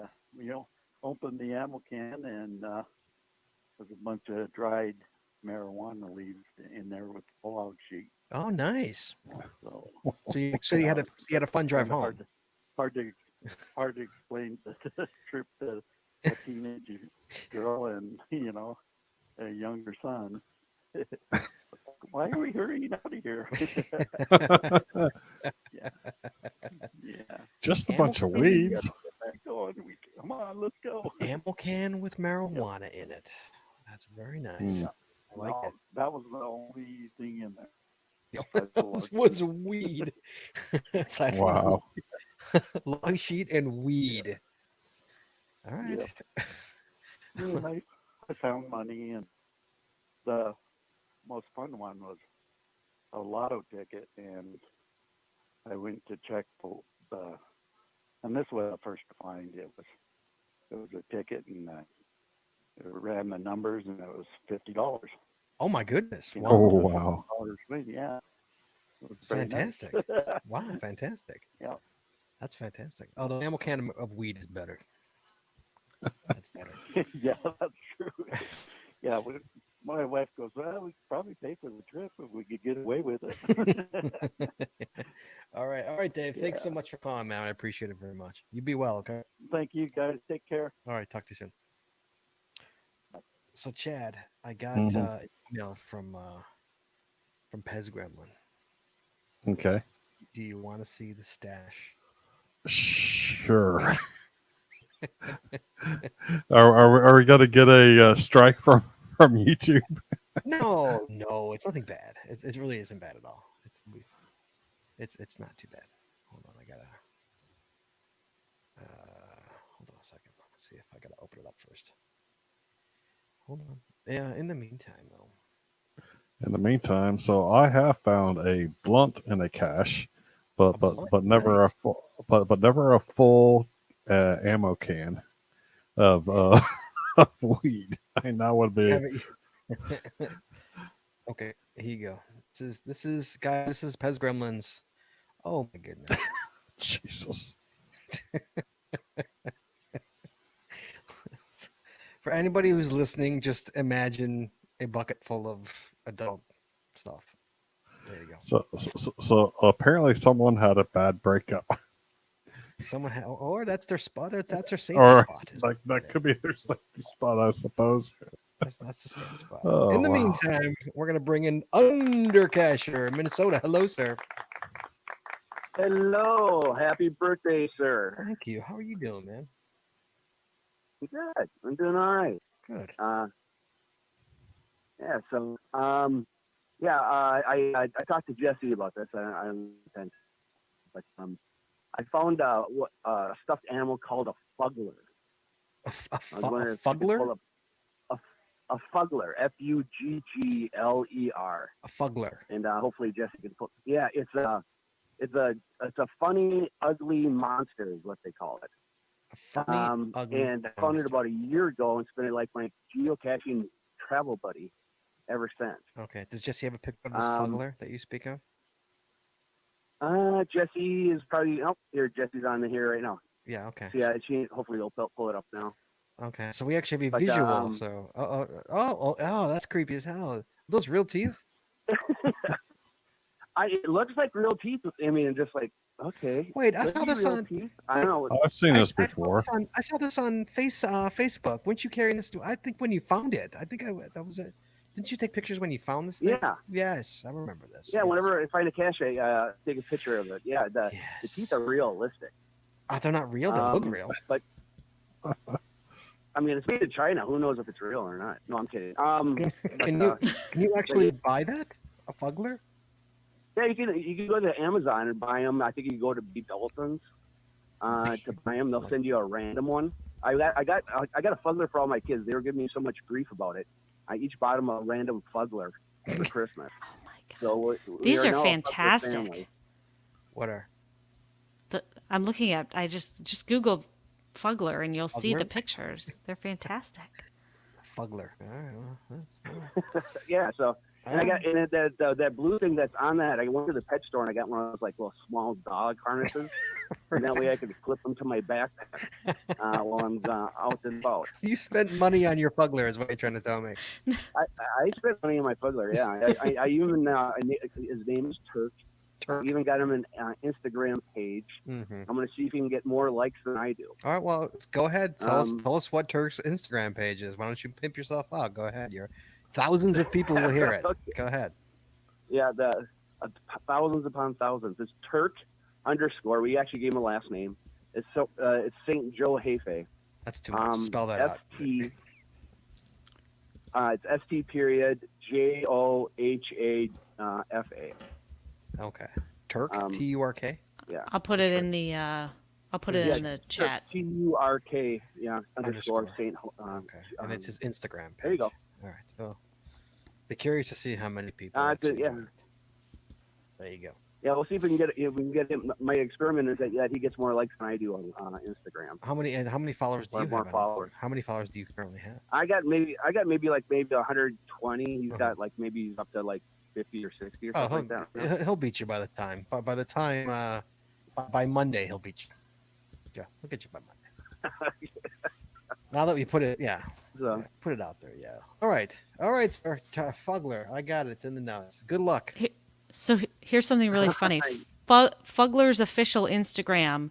opened the ammo can and there's a bunch of dried marijuana leaves in there with the fallout sheet. Oh, nice. So So you had a fun drive kinda home. hard to explain the trip to a teenage girl and a younger son. Why are we hurrying out of here? Yeah. Just a Ammo bunch of can? weeds. Get back going. Come on, let's go. Ammo can with marijuana in it. That's very nice. Mm. I like No, it. that was the only thing in there. That Besides the log was sheet. weed. Aside from Wow. log sheet and weed. All right. Yep. And I found money, and the most fun one was a lotto ticket, and I went to check the and this was the first to find. It was a ticket, and it ran the numbers, and it was $50. Oh my goodness. You Wow. Oh, know, wow. $50 win. Yeah, it was It's very nice. fantastic. Wow, fantastic. Yeah. That's fantastic. Oh, the ammo can of weed is better. That's better. Yeah, that's true. Yeah, my wife goes, well, we could probably pay for the trip if we could get away with it. All right, Dave. Thanks so Yeah. much for calling, man. I appreciate it very much. You be well, okay? Thank you, guys. Take care. All right, talk to you soon. So, Chad, I got Mhm. an email from Pez Gremlin. Okay. Do you want to see the stash? Sure. Are we going to get a strike from YouTube? No, it's nothing bad. It really isn't bad at all. It's not too bad. Hold on, I gotta. Hold on a second. Let's see if I gotta open it up first. Hold on. Yeah. In the meantime, though. In the meantime, so I have found a blunt in a cache, but A but blunt, but never nice. a full but never a full ammo can of of weed. I now would be Haven't you- Okay, here you go. This is guys. This is Pez Gremlins. Oh my goodness. Jesus. For anybody who's listening, just imagine a bucket full of adult stuff. There you go. So apparently someone had a bad breakup, Someone or that's their spot. Or that's their safety or spot. is like what it that is. could be their safety spot, I suppose. That's the safety spot. Oh, In the wow. meantime, we're gonna bring in Undercasher, Minnesota. Hello, sir. Hello, happy birthday, sir. Thank you. How are you doing, man? Good, I'm doing all right. Good. Yeah, so I talked to Jesse about this. I don't but I found a stuffed animal called a fuggler. I was wondering if you could fuggler? pull up a fuggler, Fuggler, A fuggler. and hopefully Jesse can put. Yeah, it's a funny, ugly monster is what they call it. A funny, ugly And I found it monster. about a year ago, and it's been like my geocaching travel buddy ever since. Okay. Does Jesse have a picture of this Um, fuggler that you speak of? Jesse is probably here. Jesse's on here right now. Yeah. Okay. So, yeah, hopefully they'll pull it up now. Okay. So we actually have But, a visual. So that's creepy as hell. Those real teeth? It looks like real teeth. I mean, just like okay. Wait, I could saw be this real on. teeth. I don't know. I've seen this before. I saw this on Facebook. Weren't you carrying this? I think when you found it. I think that was it. Didn't you take pictures when you found this thing? Yeah. Yes, I remember this. Yeah, yes. whenever I find a cache, I take a picture of it. Yeah, the teeth are realistic. They're not real. They look real. But I mean, it's made in China. Who knows if it's real or not? No, I'm kidding. Can you actually buy that? A fuggler? Yeah, you can go to Amazon and buy them. I think you can go to B. Dalton's to buy them. They'll send you a random one. I got a fuggler for all my kids. They were giving me so much grief about it. I each bought them a random fuggler for Christmas. Oh my god. So These are now a fuggler fantastic. family. What are? I'm looking at. I just Googled Fuggler, and you'll see the Fuggler? pictures. They're fantastic. Fuggler. All right. Well, that's. Yeah. So and I got that blue thing that's on that. I went to the pet store and I got one of those like little small dog harnesses, and that way I could clip them to my backpack while I'm out and about. You spent money on your fuggler, is what you're trying to tell me. I spent money on my fuggler. Yeah, I even his name is Turk. Turk. I even got him an Instagram page. Mm-hmm. I'm gonna see if he can get more likes than I do. All right. Well, go ahead. Tell us what Turk's Instagram page is. Why don't you pimp yourself out? Go ahead. Thousands of people will hear it. Okay. Go ahead. Yeah, thousands upon thousands. It's Turk _ We actually gave him a last name. It's Saint Joe Hefe. That's too much. Spell that out. ST. It's ST period JOHA FA. Okay. Turk. Um, TURK. Yeah. I'll put it in the in the chat. TURK. Yeah. Underscore Saint. Okay. And it's his Instagram page. There you go. All right. So, be curious to see how many people. Yeah. actually do it. There you go. Yeah, we'll see if we can get him. My experiment is that he gets more likes than I do on Instagram. How many followers do you More have? followers. How many followers do you currently have? I got maybe 120. He's got like maybe he's up to like 50 or 60 or something like that. He'll beat you by the time. By the time by Monday he'll beat you. Yeah, he'll get you by Monday. Now that we put it, put it out there. Yeah. All right, sir. Fugler, I got it. It's in the notes. Good luck. So here's something really funny. Fugler's official Instagram,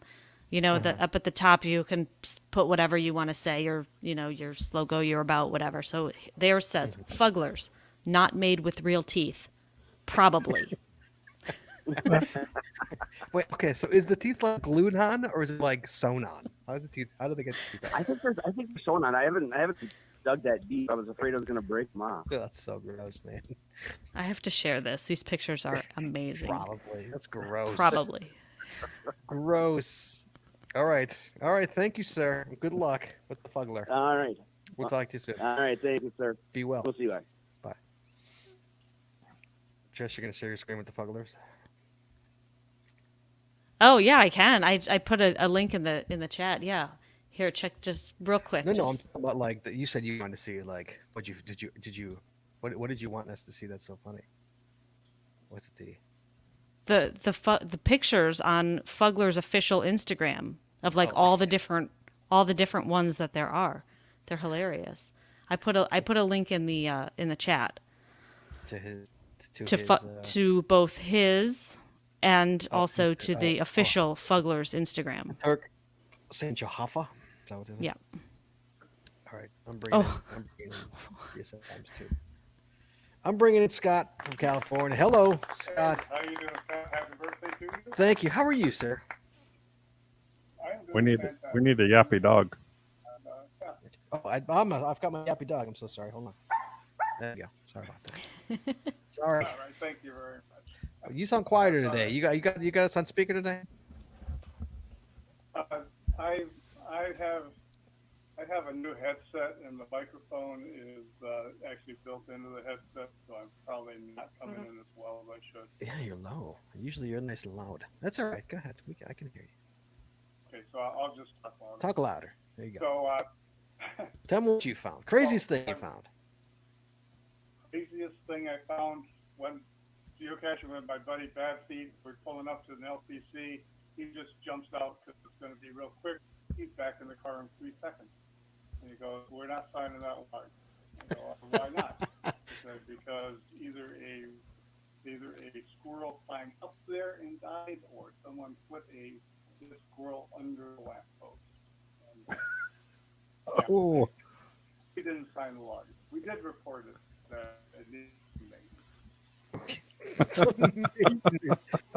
that up at the top you can put whatever you want to say, your logo, your about, whatever. So there says Fugler's, not made with real teeth, probably. Wait, okay. So is the teeth like glued on or is it like sewn on? How do they get the teeth? I think they're sewn on. I haven't dug that deep. I was afraid I was gonna break them off. Oh, that's so gross, man. I have to share this. These pictures are amazing. Probably. That's gross. Probably. Gross. All right. Thank you, sir. Good luck with the Fugler. All right. We'll talk to you soon. All right. Thank you, sir. Be well. We'll see you guys. Bye. Jess, you're gonna share your screen with the Fuglers? Oh yeah, I can. I put a link in the chat. Yeah. Here, check just real quick. No, I'm talking about like you said you wanted to see like what did you want us to see that's so funny? What's it the pictures on Fugler's official Instagram of like all the different ones that there are. They're hilarious. I put a link in the chat to both his and also to the official Fugler's Instagram. Turk Saint Jehovah. Is that what it is? Yeah. All right, I'm bringing in sometimes too. I'm bringing in Scott from California. Hello, Scott. How are you doing, Scott? Happy birthday to you. Thank you. How are you, sir? We need a yappy dog. Oh, I've got my yappy dog. I'm so sorry. Hold on. There you go. Sorry about that. Sorry. All right, thank you very much. You sound quieter today. You got us on speaker today? I have a new headset, and the microphone is actually built into the headset, so I'm probably not coming in as well as I should. Yeah, you're low. Usually you're nice and loud. That's all right. Go ahead. I can hear you. Okay, so I'll just talk louder. Talk louder. There you go. So, tell me what you found. Craziest thing you found. Craziest thing I found when geocaching with my buddy Bad Feet. We're pulling up to an LPC. He just jumps out because it's going to be real quick. He's back in the car in 3 seconds. And he goes, "We're not signing that warrant." I go, "Why not?" He said, "Because either a squirrel climbed up there and died, or someone put a squirrel under the lamppost." Oh. We didn't sign the log. We did report it. It needs to be made.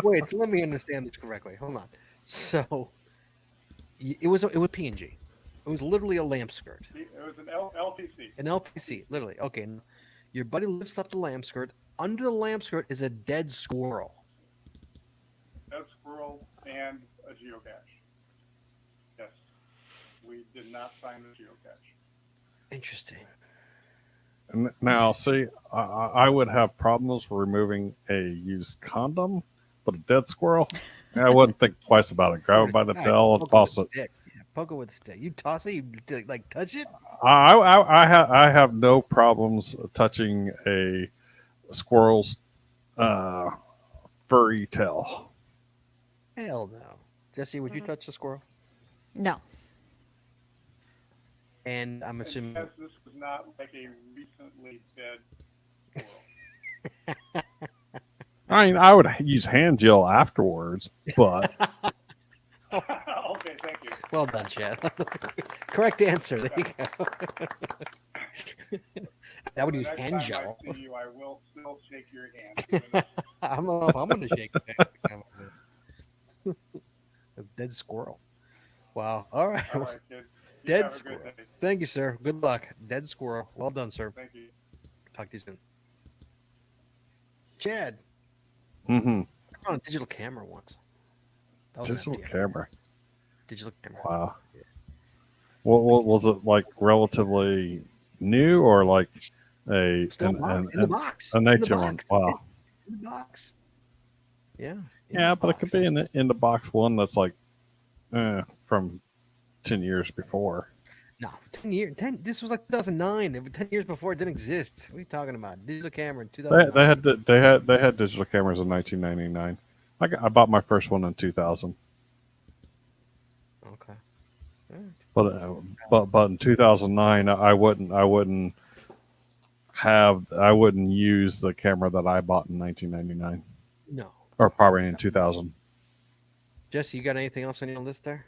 Wait, so let me understand this correctly. Hold on. So it was P&G. It was literally a lamp skirt. It was an LPC. An LPC, literally. Okay. Your buddy lifts up the lamp skirt. Under the lamp skirt is a dead squirrel. Dead squirrel and a geocache. Yes. We did not sign the geocache. Interesting. Now, see, I would have problems removing a used condom, but a dead squirrel, I wouldn't think twice about it. Grab it by the tail and toss it. Yeah, poke it with a stick. You toss it, you like touch it? I have no problems touching a squirrel's furry tail. Hell no. Jesse, would you touch a squirrel? No. And I'm assuming yes, this was not like a recently dead squirrel. I mean, I would use hand gel afterwards, but okay, thank you. Well done, Chad. Correct answer. There you go. I would use hand gel. I see you, I will still shake your hand. I don't know if I'm going to shake a dead squirrel. Wow. All right. All right, kid. Dead have a squirrel. good day. Thank you, sir. Good luck. Dead squirrel. Well done, sir. Thank you. Talk to you soon. Chad, Mm-hmm. I found a digital camera once. That was an Digital FTF. camera. Digital camera. Wow. What was it like? Relatively new, or like Still in the box. an In the ancient one? box. Wow. In the box. Yeah. In Yeah, the but it could box. be in the box one that's like from 10 years before. No, 10 years. 10. This was like 2009. 10 years before, it didn't exist. What are you talking about? Digital camera in They 2009. had digital cameras in 1999. I bought my first one in 2000. Okay. But in 2009 I wouldn't use the camera that I bought in 1999, No. or probably in 2000. Jesse, you got anything else on your list there?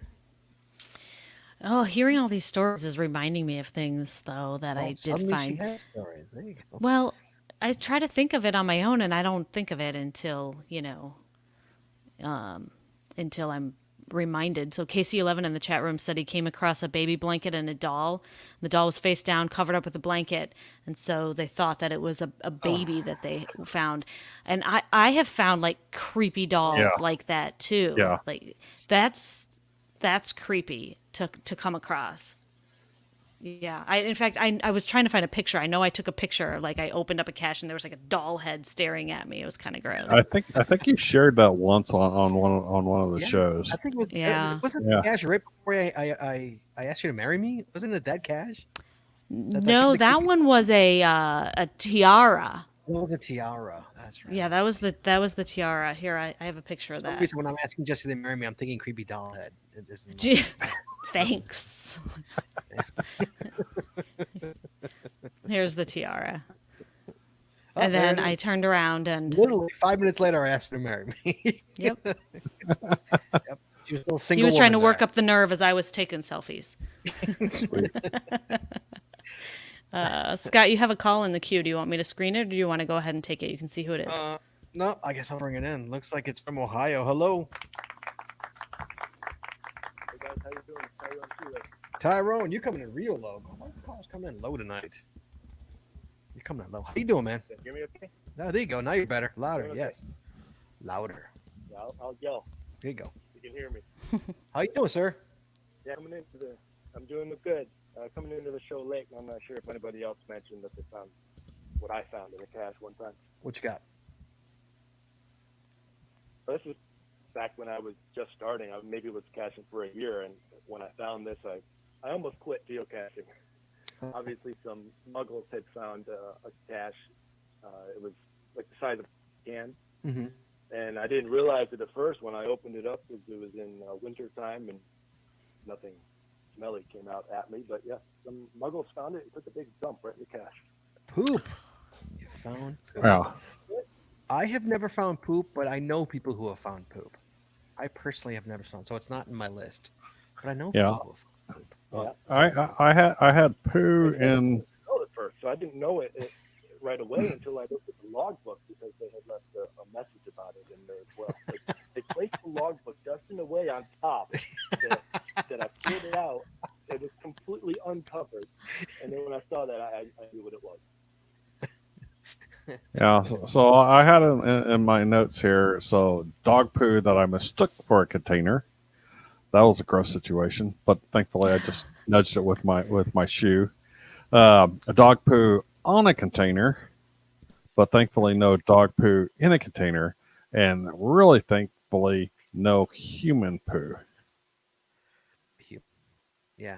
Oh, hearing all these stories is reminding me of things, though, that I did Suddenly she find. has stories. There you go. Well, I try to think of it on my own, and I don't think of it until, until I'm reminded. So Casey11 in the chat room said he came across a baby blanket and a doll. The doll was face down, covered up with a blanket, and so they thought that it was a baby that they found. And I have found like creepy dolls Yeah, like that too. yeah. Like that's creepy to come across. Yeah, in fact, I was trying to find a picture. I know I took a picture. Like I opened up a cache and there was like a doll head staring at me. It was kind of gross. I think you shared that once on one of the Yeah, shows. I think it was. Yeah. Wasn't Yeah. Cash right before I asked you to marry me? Wasn't it that Cash? No, the that creepy- one was a tiara. Oh, the tiara. That's right. Yeah, that was the tiara. Here, I have a picture of For some that. reason, when I'm asking Jesse to marry me, I'm thinking creepy doll head. It isn't Gee, like- thanks. Here's the tiara. Oh, And there then it I is. turned around and Literally 5 minutes later, I asked her to marry me. yep, Yep. She was still a he single. was trying to woman work there. up the nerve as I was taking selfies. Sweet. Scott, you have a call in the queue. Do you want me to screen it, or do you want to go ahead and take it? You can see who it is. No, I guess I'll bring it in. Looks like it's from Ohio. Hello, Hey guys, how you doing? Tyrone Sheila. Tyrone. You coming in real low? Why do the calls come in low tonight? You're coming in low. How you doing, man? Can you hear me okay? Oh, there you go. Now you're better. Louder. Okay. Yes. Louder. Yeah, I'll yell. There you go. You can hear me. How you doing, sir? Yeah, I'm doing good. Coming into the show late, and I'm not sure if anybody else mentioned that they found what I found in the cache one time. What you got? This is back when I was just starting. I maybe was caching for a year, and when I found this, I almost quit geocaching. Obviously, some muggles had found a cache. It was like the size of a can, Mm-hmm. and I didn't realize it at first when I opened it up because it was in winter time and nothing smelly came out at me. But yeah, some muggles found it and took a big dump right in the cache. Poop. You found poop. Yeah. I have never found poop, but I know people who have found poop. I personally have never found, so it's not in my list. But I know Yeah. people who have found poop. Yeah. I had poo in. Know it first, so I didn't know it right away until I looked at the logbook because they had left a message about it in there as well. They placed the logbook just in a way on top that I pulled it out. It was completely uncovered, and then when I saw that, I knew what it was. Yeah, so I had in my notes here. So dog poo that I mistook for a container. That was a gross situation, but thankfully I just nudged it with my shoe. A dog poo on a container, but thankfully no dog poo in a container, and really thankfully no human poo. Yeah,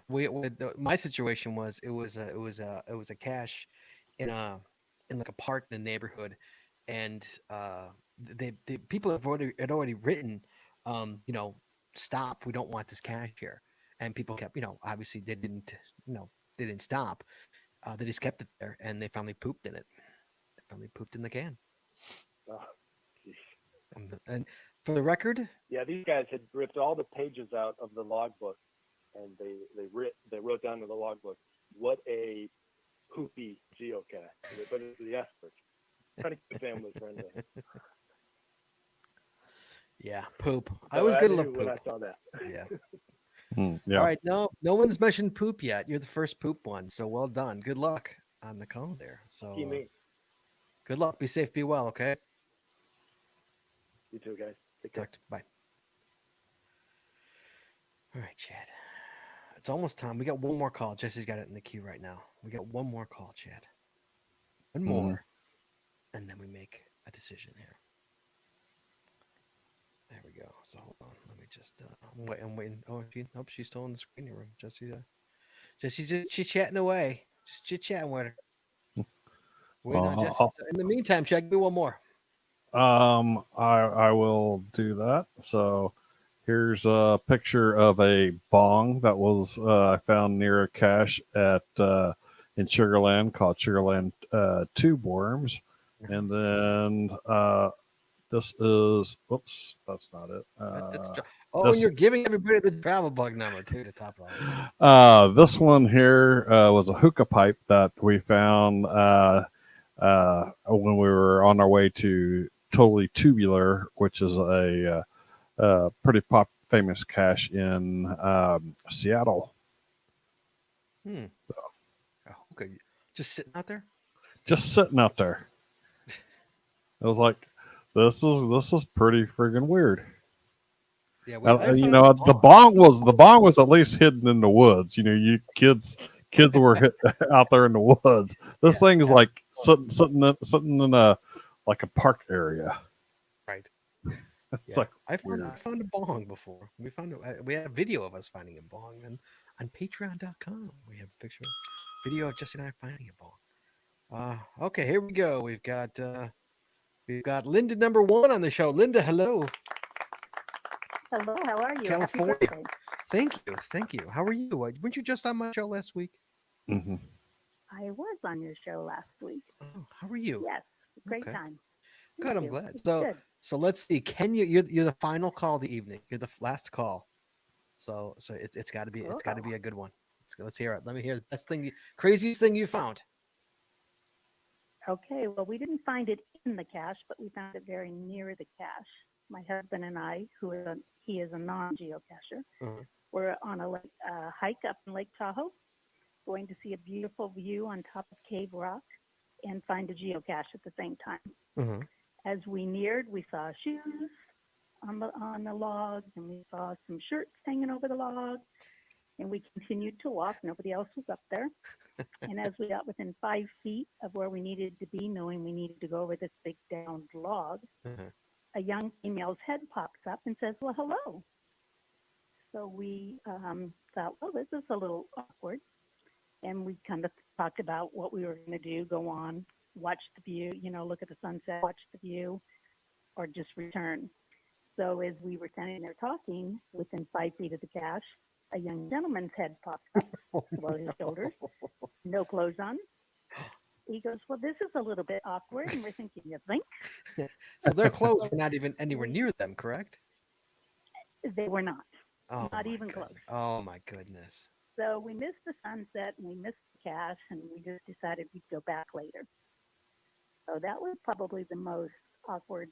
my situation was it was a cache in like a park in the neighborhood, and they people had already written, stop. We don't want this cache here, and people kept, obviously they didn't stop. They just kept it there, and they finally pooped in it. They finally pooped in the can. Oh, geez. And for the record, Yeah, these guys had ripped all the pages out of the logbook, and they wrote down in the logbook, "What a poopy geocache," but it's the experts trying to keep family friendly. yeah, poop. I So was good to knew love when poop. I saw that. Yeah. Yeah. All right, no one's mentioned poop yet. You're the first poop one, so well done. Good luck on the call there. So Teammate. good luck. Be safe. Be well. Okay. You too, guys. Take care. Bye. All right, Chad. It's almost time. We got one more call. Jesse's got it in the queue right now. We got one more call, Chad. One more, and then we make a decision here. There we go. So hold on. Let me just. I'm waiting. Oh, she's still in the screening room. Jesse's just chit chatting away. Just chit chatting with her. Wait on Jesse. So in the meantime, Chad, give me one more. I will do that. So here's a picture of a bong that was I found near a cache at in Sugarland called Sugarland Tube Worms, and then this is oops, that's not it. And you're giving everybody the travel bug number too to top it off. This one here was a hookah pipe that we found when we were on our way to Totally Tubular, which is a pretty famous cache in Seattle. So, okay, just sitting out there. Just sitting out there. I was like, this is pretty friggin' weird. Yeah, the bong was at least hidden in the woods. You kids were out there in the woods. This thing is like sitting in a like a park area. Right. It's like I found a bong before. We had a video of us finding a bong, and on Patreon.com we have a picture, video of Jesse and I finding a bong. Okay, here we go. We've got Linda number 1 on the show. Linda, hello. Hello, how are you? California. Happy birthday. Thank you. How are you? Weren't you just on my show last week? Mm-hmm. I was on your show last week. Oh, how are you? Yes, great time. Good, I'm you. glad. It's So good. so let's see. Can you're the final call of the evening. You're the last call. So it's got to be a good one. Let's hear it. Let me hear the craziest thing you found. Okay, well, we didn't find it in the cache, but we found it very near the cache. My husband and I, he is a non-geocacher, we're on a hike up in Lake Tahoe, going to see a beautiful view on top of Cave Rock and find a geocache at the same time. As we neared, we saw shoes on the log, and we saw some shirts hanging over the log, and we continued to walk. Nobody else was up there. And as we got within 5 feet of where we needed to be, knowing we needed to go over this big downed log, a young female's head pops up and says, "Well, hello." So we thought, well, this is a little awkward. And we kind of talked about what we were going to do, go on, watch the view, look at the sunset, watch the view, or just return. So as we were standing there talking, within 5 feet of the cache, a young gentleman's head popped up above his shoulders, no clothes on. He goes, "Well, this is a little bit awkward." And we're thinking, "You think?" So their clothes were not even anywhere near them, correct? They were not. Oh, not even close. Oh my goodness. So we missed the sunset and we missed the cache, and we just decided we'd go back later. So that was probably the most awkward,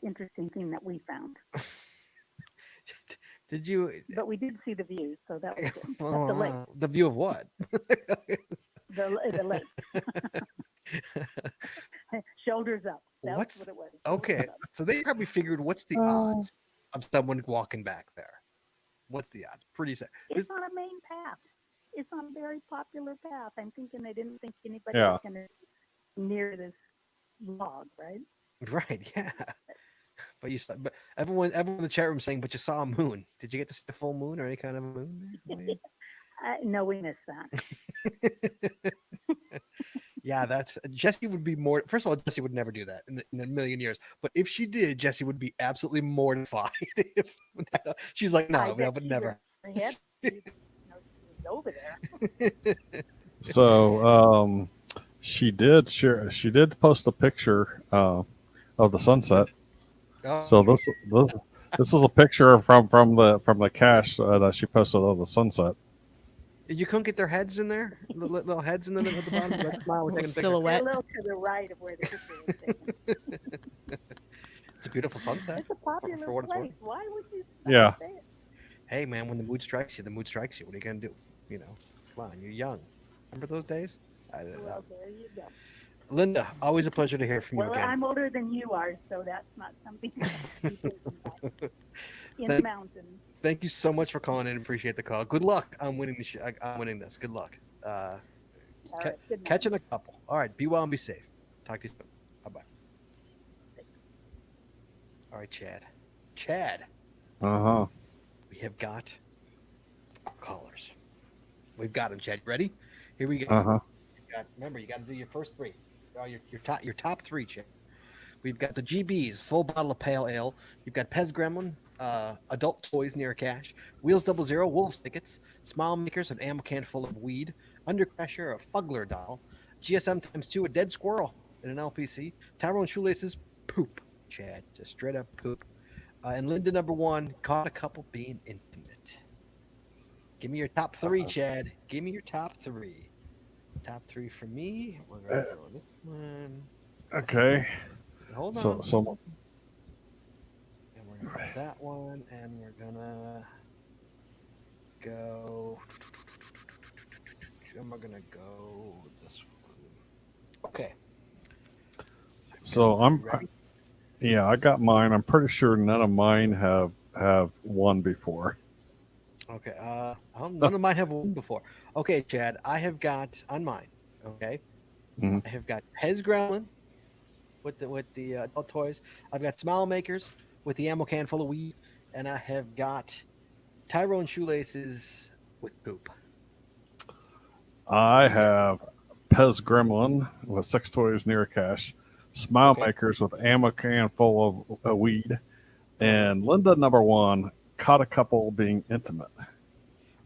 interesting thing that we found. Did you? But we did see the views, so that was good. At the lake. The view of what? The lake. Shoulders up. That's what it was. Okay, so they probably figured, what's the odds of someone walking back there? What's the odds? Pretty sad. It's on a main path. It's on a very popular path. I'm thinking they didn't think anybody was going to near this log, right? Right. Yeah. But everyone in the chat room saying, but you saw a moon. Did you get to see a full moon or any kind of a moon there? No, we missed that. Yeah, Jessie would be more. First of all, Jessie would never do that in a million years. But if she did, Jessie would be absolutely mortified. She's like, no, but never. Over there. So she did post a picture of the sunset. Oh. So this is a picture from the cache that she posted of the sunset. You couldn't get their heads in there? Little heads in the middle of the bottom? That's smile. Little silhouette. A little to the right of where the picture was taken. It's a beautiful sunset. It's a popular place. Why would you stop there? Hey, man, when the mood strikes you, the mood strikes you. What are you gonna do? You know, come on, you're young. Remember those days? Well, there you go. Linda, always a pleasure to hear from you Well, again. I'm older than you are, so that's not something to be thinking about. In the Thank, mountains. thank you so much for calling in. Appreciate the call. Good luck. I'm winning the. I'm winning this. Good luck. All right. Good night. Catching a couple. All right. Be well and be safe. Talk to you soon. Bye bye. All right, Chad. Chad, Uh-huh. we have got our callers. We've got them, Chad. Ready? Here we go. Uh-huh. Remember, you got to do your first three. Your top three, Chad. We've got the GBs, full bottle of pale ale. You've got Pez Gremlin, adult toys near cash, Wheels Double Zero, Wolves tickets, Smile Makers, an ammo can full of weed, Undercrasher, a Fuggler doll, GSM times two, a dead squirrel in an LPC, Tyrone Shoelaces, poop, Chad, just straight up poop. And Linda number one, caught a couple being intimate. Give me your top three, Chad. Give me your top three. Top three for me. We're gonna go this one. Okay. Hold So on. so And we're gonna go that one, and we're gonna go. And we're gonna go this one. Okay. so yeah, I got mine. I'm pretty sure none of mine have won before. Okay. None of mine have won before. Okay, Chad. I have got on mine. Okay. Mhm. I have got Pez Gremlin with the adult toys. I've got Smile Makers with the ammo can full of weed, and I have got Tyrone Shoelaces with poop. I have Pez Gremlin with six toys near cash, Smile Okay. Makers with ammo can full of weed, and Linda number one caught a couple being intimate.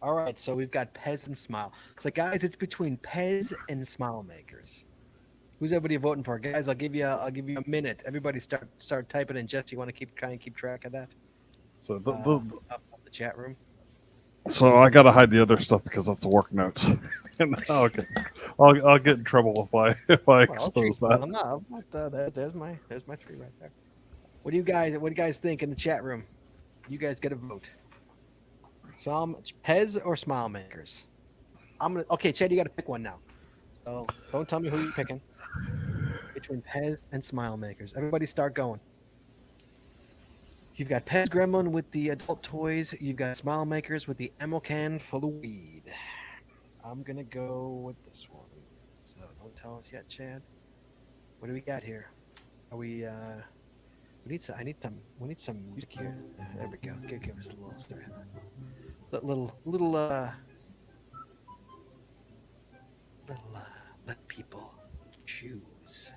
All right, so we've got Pez and Smile. So guys, it's between Pez and Smile Makers. Who's everybody voting for, guys? I'll give you a minute. Everybody start typing in. Jess, you want to keep track of that So up the chat room? so I gotta hide the other stuff because that's the work notes. And I'll get in trouble if I expose that. I'm not, there's my three right there. What do you guys think in the chat room? You guys get a vote. Pez or Smile Makers? Okay, Chad, you got to pick one now. So don't tell me who you're picking. Between Pez and Smile Makers, everybody start going. You've got Pez Gremlin with the adult toys. You've got Smile Makers with the ammo can full of weed. I'm gonna go with this one. So don't tell us yet, Chad. What do we got here? Are we? We need some. We need some music here. There we go. Give us a little start. Let people choose.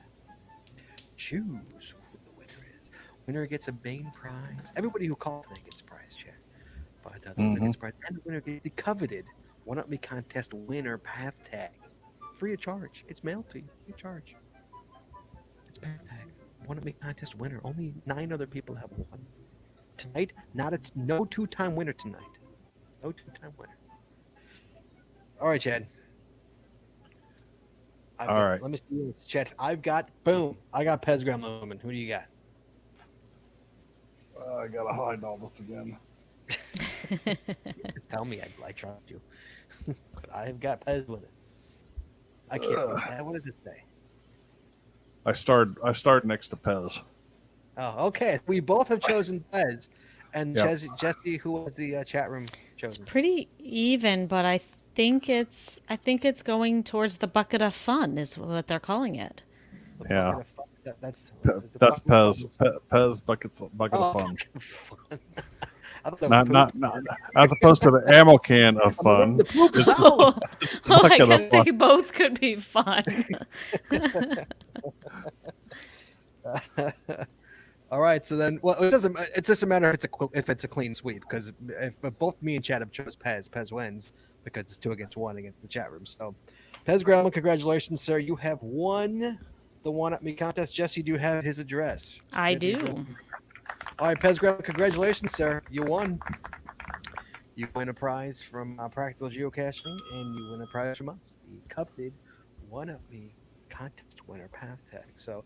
Choose who the winner is. Winner gets a Bane prize. Everybody who calls today gets a prize, Chad. But the winner gets a prize, and the winner gets the coveted One Up Me Contest winner path tag, free of charge. It's mailed to you, free of charge. It's path tag. One Up Me Contest winner. Only 9 other people have won tonight. No two-time winner tonight. No two-time winner. All right, Chad. All right. Let me see this, Chad. I got Pez Gremlin. Who do you got? I gotta hide all this again. Tell me, I trust you. But I've got Pez with it. I can't read that. What does it say? I started next to Pez. Oh, okay. We both have chosen Pez, and Yep. Jesse, who was the chat room It's chosen? pretty even, but I think it's going towards the bucket of fun is what they're calling it. Yeah. That's Pez. Pez bucket of fun. I thought that was Not as opposed to the ammo can of fun. The poop is Oh, out. I Bucket of guess they fun. both could be fun. All right, so then, well, it doesn't. It doesn't matter if it's a clean sweep, because if both me and Chad have chose Pez wins because it's 2 against 1 against the chat room. So, Pez Gremlin, congratulations, sir. You have won the One Up Me contest. Jesse, do you have his address? I Do you have the do. address? All right, Pez Gremlin, congratulations, sir. You won. You win a prize from Practical Geocaching, and you win a prize from us, the coveted One Up Me contest winner path tag. So,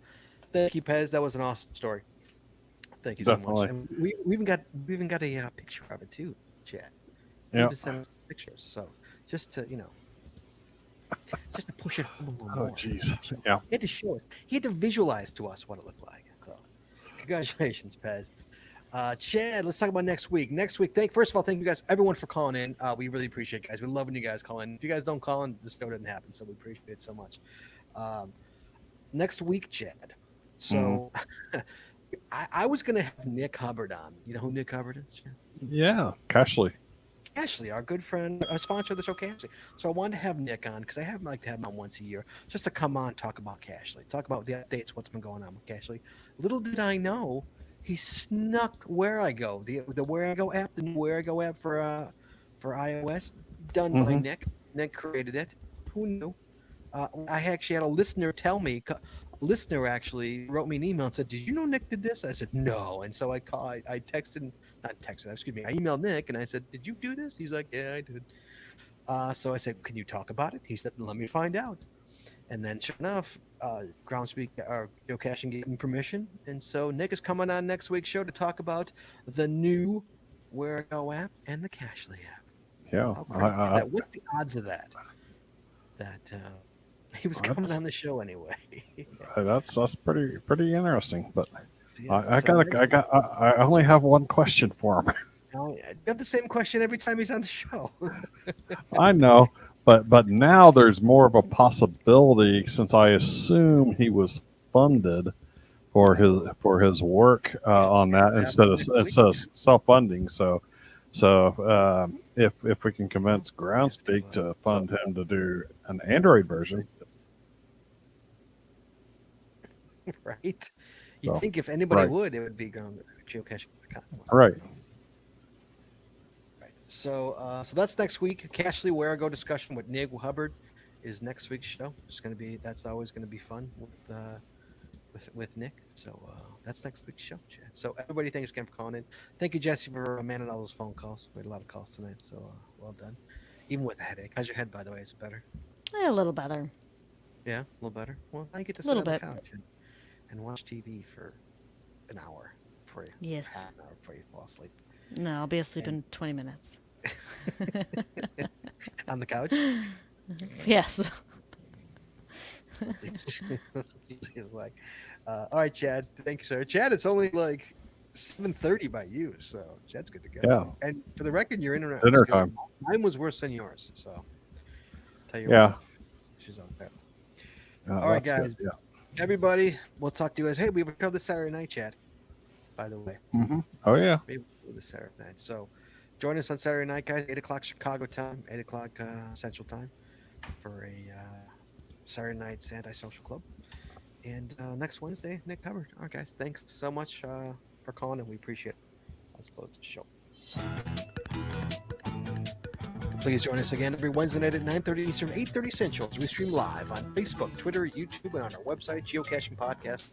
thank you, Pez. That was an awesome story. Thank you so Definitely. much. And we even got a picture of it too. Chad. He Yeah. even sent us pictures. So just to just to push it home a little Oh, more. jeez. Yeah. He had to show us. He had to visualize to us what it looked like. So, congratulations, Pez. Chad, let's talk about next week. Next week, first of all, thank you guys, everyone, for calling in. We really appreciate it, guys. We love when you guys call in. If you guys don't call in, the show doesn't happen. So we appreciate it so much. Um, Next week, Chad. Mhm. So I was gonna have Nick Hubbard on. You know who Nick Hubbard is, Chad? Yeah. Cashley. Ashley, our good friend, our sponsor of the show, Cashley. So I wanted to have Nick on because like to have him on once a year, just to come on, talk about Cashley, talk about the updates, what's been going on with Cashley. Little did I know, he snuck Where I Go, the Where I Go app, the new Where I Go app for iOS, done by Hmm. Nick. Nick created it. Who knew? I actually had a listener tell me. A listener actually wrote me an email and said, "Did you know Nick did this?" I said, "No," and so I texted, not texted, excuse me, I emailed Nick and I said, "Did you do this?" He's like, "Yeah, I did." So I said, "Can you talk about it?" He said, "Let me find out." And then, sure enough, Groundspeak or Geocaching gave him permission, and so Nick is coming on next week's show to talk about the new Where I Go app and the Cashly app. Yeah. How crazy is that? What's the odds of that? That he was coming That's on the show anyway. that's pretty interesting. But Yeah. I So got next I only have one question for him. you have the same question every time he's on the show. I know, but now there's more of a possibility since I assume he was funded for his work on that instead of self funding. So if we can convince Groundspeak to fund him to do an Android version, Right? You so think if anybody right, would, it would be geocaching.com. right, Right. So that's next week. Cashly Where I Go discussion with Nick Hubbard is next week's show. That's always gonna be fun with Nick. So that's next week's show, Chad. So everybody, thanks again for calling in. Thank you, Jesse, for manning all those phone calls. We had a lot of calls tonight, so well done. Even with a headache. How's your head, by the way? Is it better? A little better. Yeah, a little better. Well, now you get to A sit little on the bit. couch and watch TV for an hour before you, Yes. half an hour before you fall asleep. No, I'll be asleep And in 20 minutes. on the couch. Yes. That's what it's like. All right, Chad. Thank you, sir. Chad, it's only like 7:30 by you, so Chad's good to go. yeah, And for the record, your internet was dinner good. time. Mine was worse than yours, so tell your Yeah, wife she's out there. All right, that's good. guys. Yeah. Everybody, we'll talk to you guys. Hey, we have a show this Saturday night, Chad. By the way, Oh yeah. maybe we'll do this Saturday night. So join us on Saturday night, guys. 8 o'clock Chicago time, 8 o'clock Central time for a Saturday night anti-social club. And next Wednesday, Nick Hubbard. All right, guys. Thanks so much for calling, and we appreciate it. Let's close the show. Please join us again every Wednesday night at 9:30 Eastern, 8:30 Central as we stream live on Facebook, Twitter, YouTube, and on our website, Geocaching Podcast.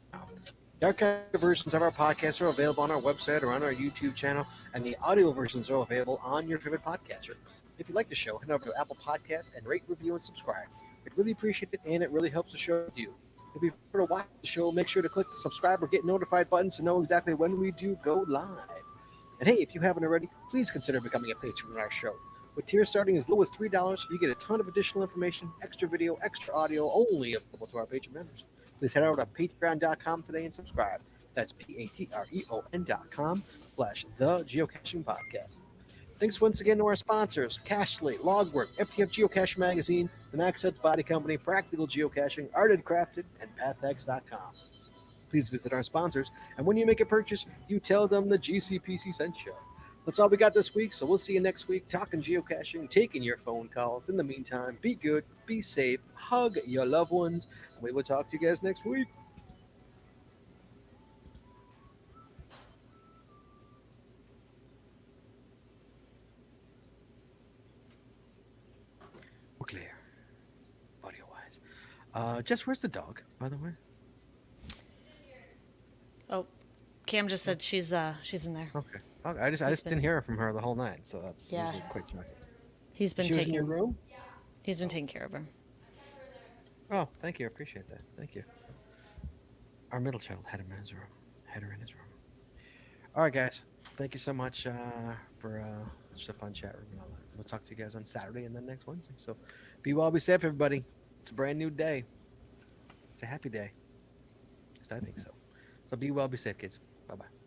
The archived versions of our podcasts are available on our website or on our YouTube channel, and the audio versions are available on your favorite podcatcher. If you like the show, head over to Apple Podcasts and rate, review, and subscribe. We'd really appreciate it, and it really helps the show with you. If you prefer to watch the show, make sure to click the subscribe or get notified buttons to know exactly when we do go live. And hey, if you haven't already, please consider becoming a patron of our show. With tiers starting as low as $3, you get a ton of additional information, extra video, extra audio, only available to our patron members. Please head over to patreon.com today and subscribe. That's patreon.com/the Geocaching Podcast. Thanks once again to our sponsors, Cashly, Logwork, FTF Geocache Magazine, the Max Heads Body Company, Practical Geocaching, Arted Crafted, and PathX.com. Please visit our sponsors, and when you make a purchase, you tell them the GCPC sent you. That's all we got this week, so we'll see you next week talking geocaching, taking your phone calls. In the meantime, be good, be safe, hug your loved ones, and we will talk to you guys next week. We're clear, audio-wise. Jess, where's the dog, by the way? Oh, Cam just said she's in there. Okay. I just didn't hear from her the whole night, so that's Yeah. usually quite shocking. He's been She was in your taking room? He's been taking care of her. Oh, thank you. I appreciate that. Thank you. Our middle child had him in his room. Had her in his room. All right, guys. Thank you so much for Just a fun chat room and all that. We'll talk to you guys on Saturday and then next Wednesday. So be well, be safe, everybody. It's a brand new day. It's a happy day. At least I think so. So be well, be safe, kids. Bye bye.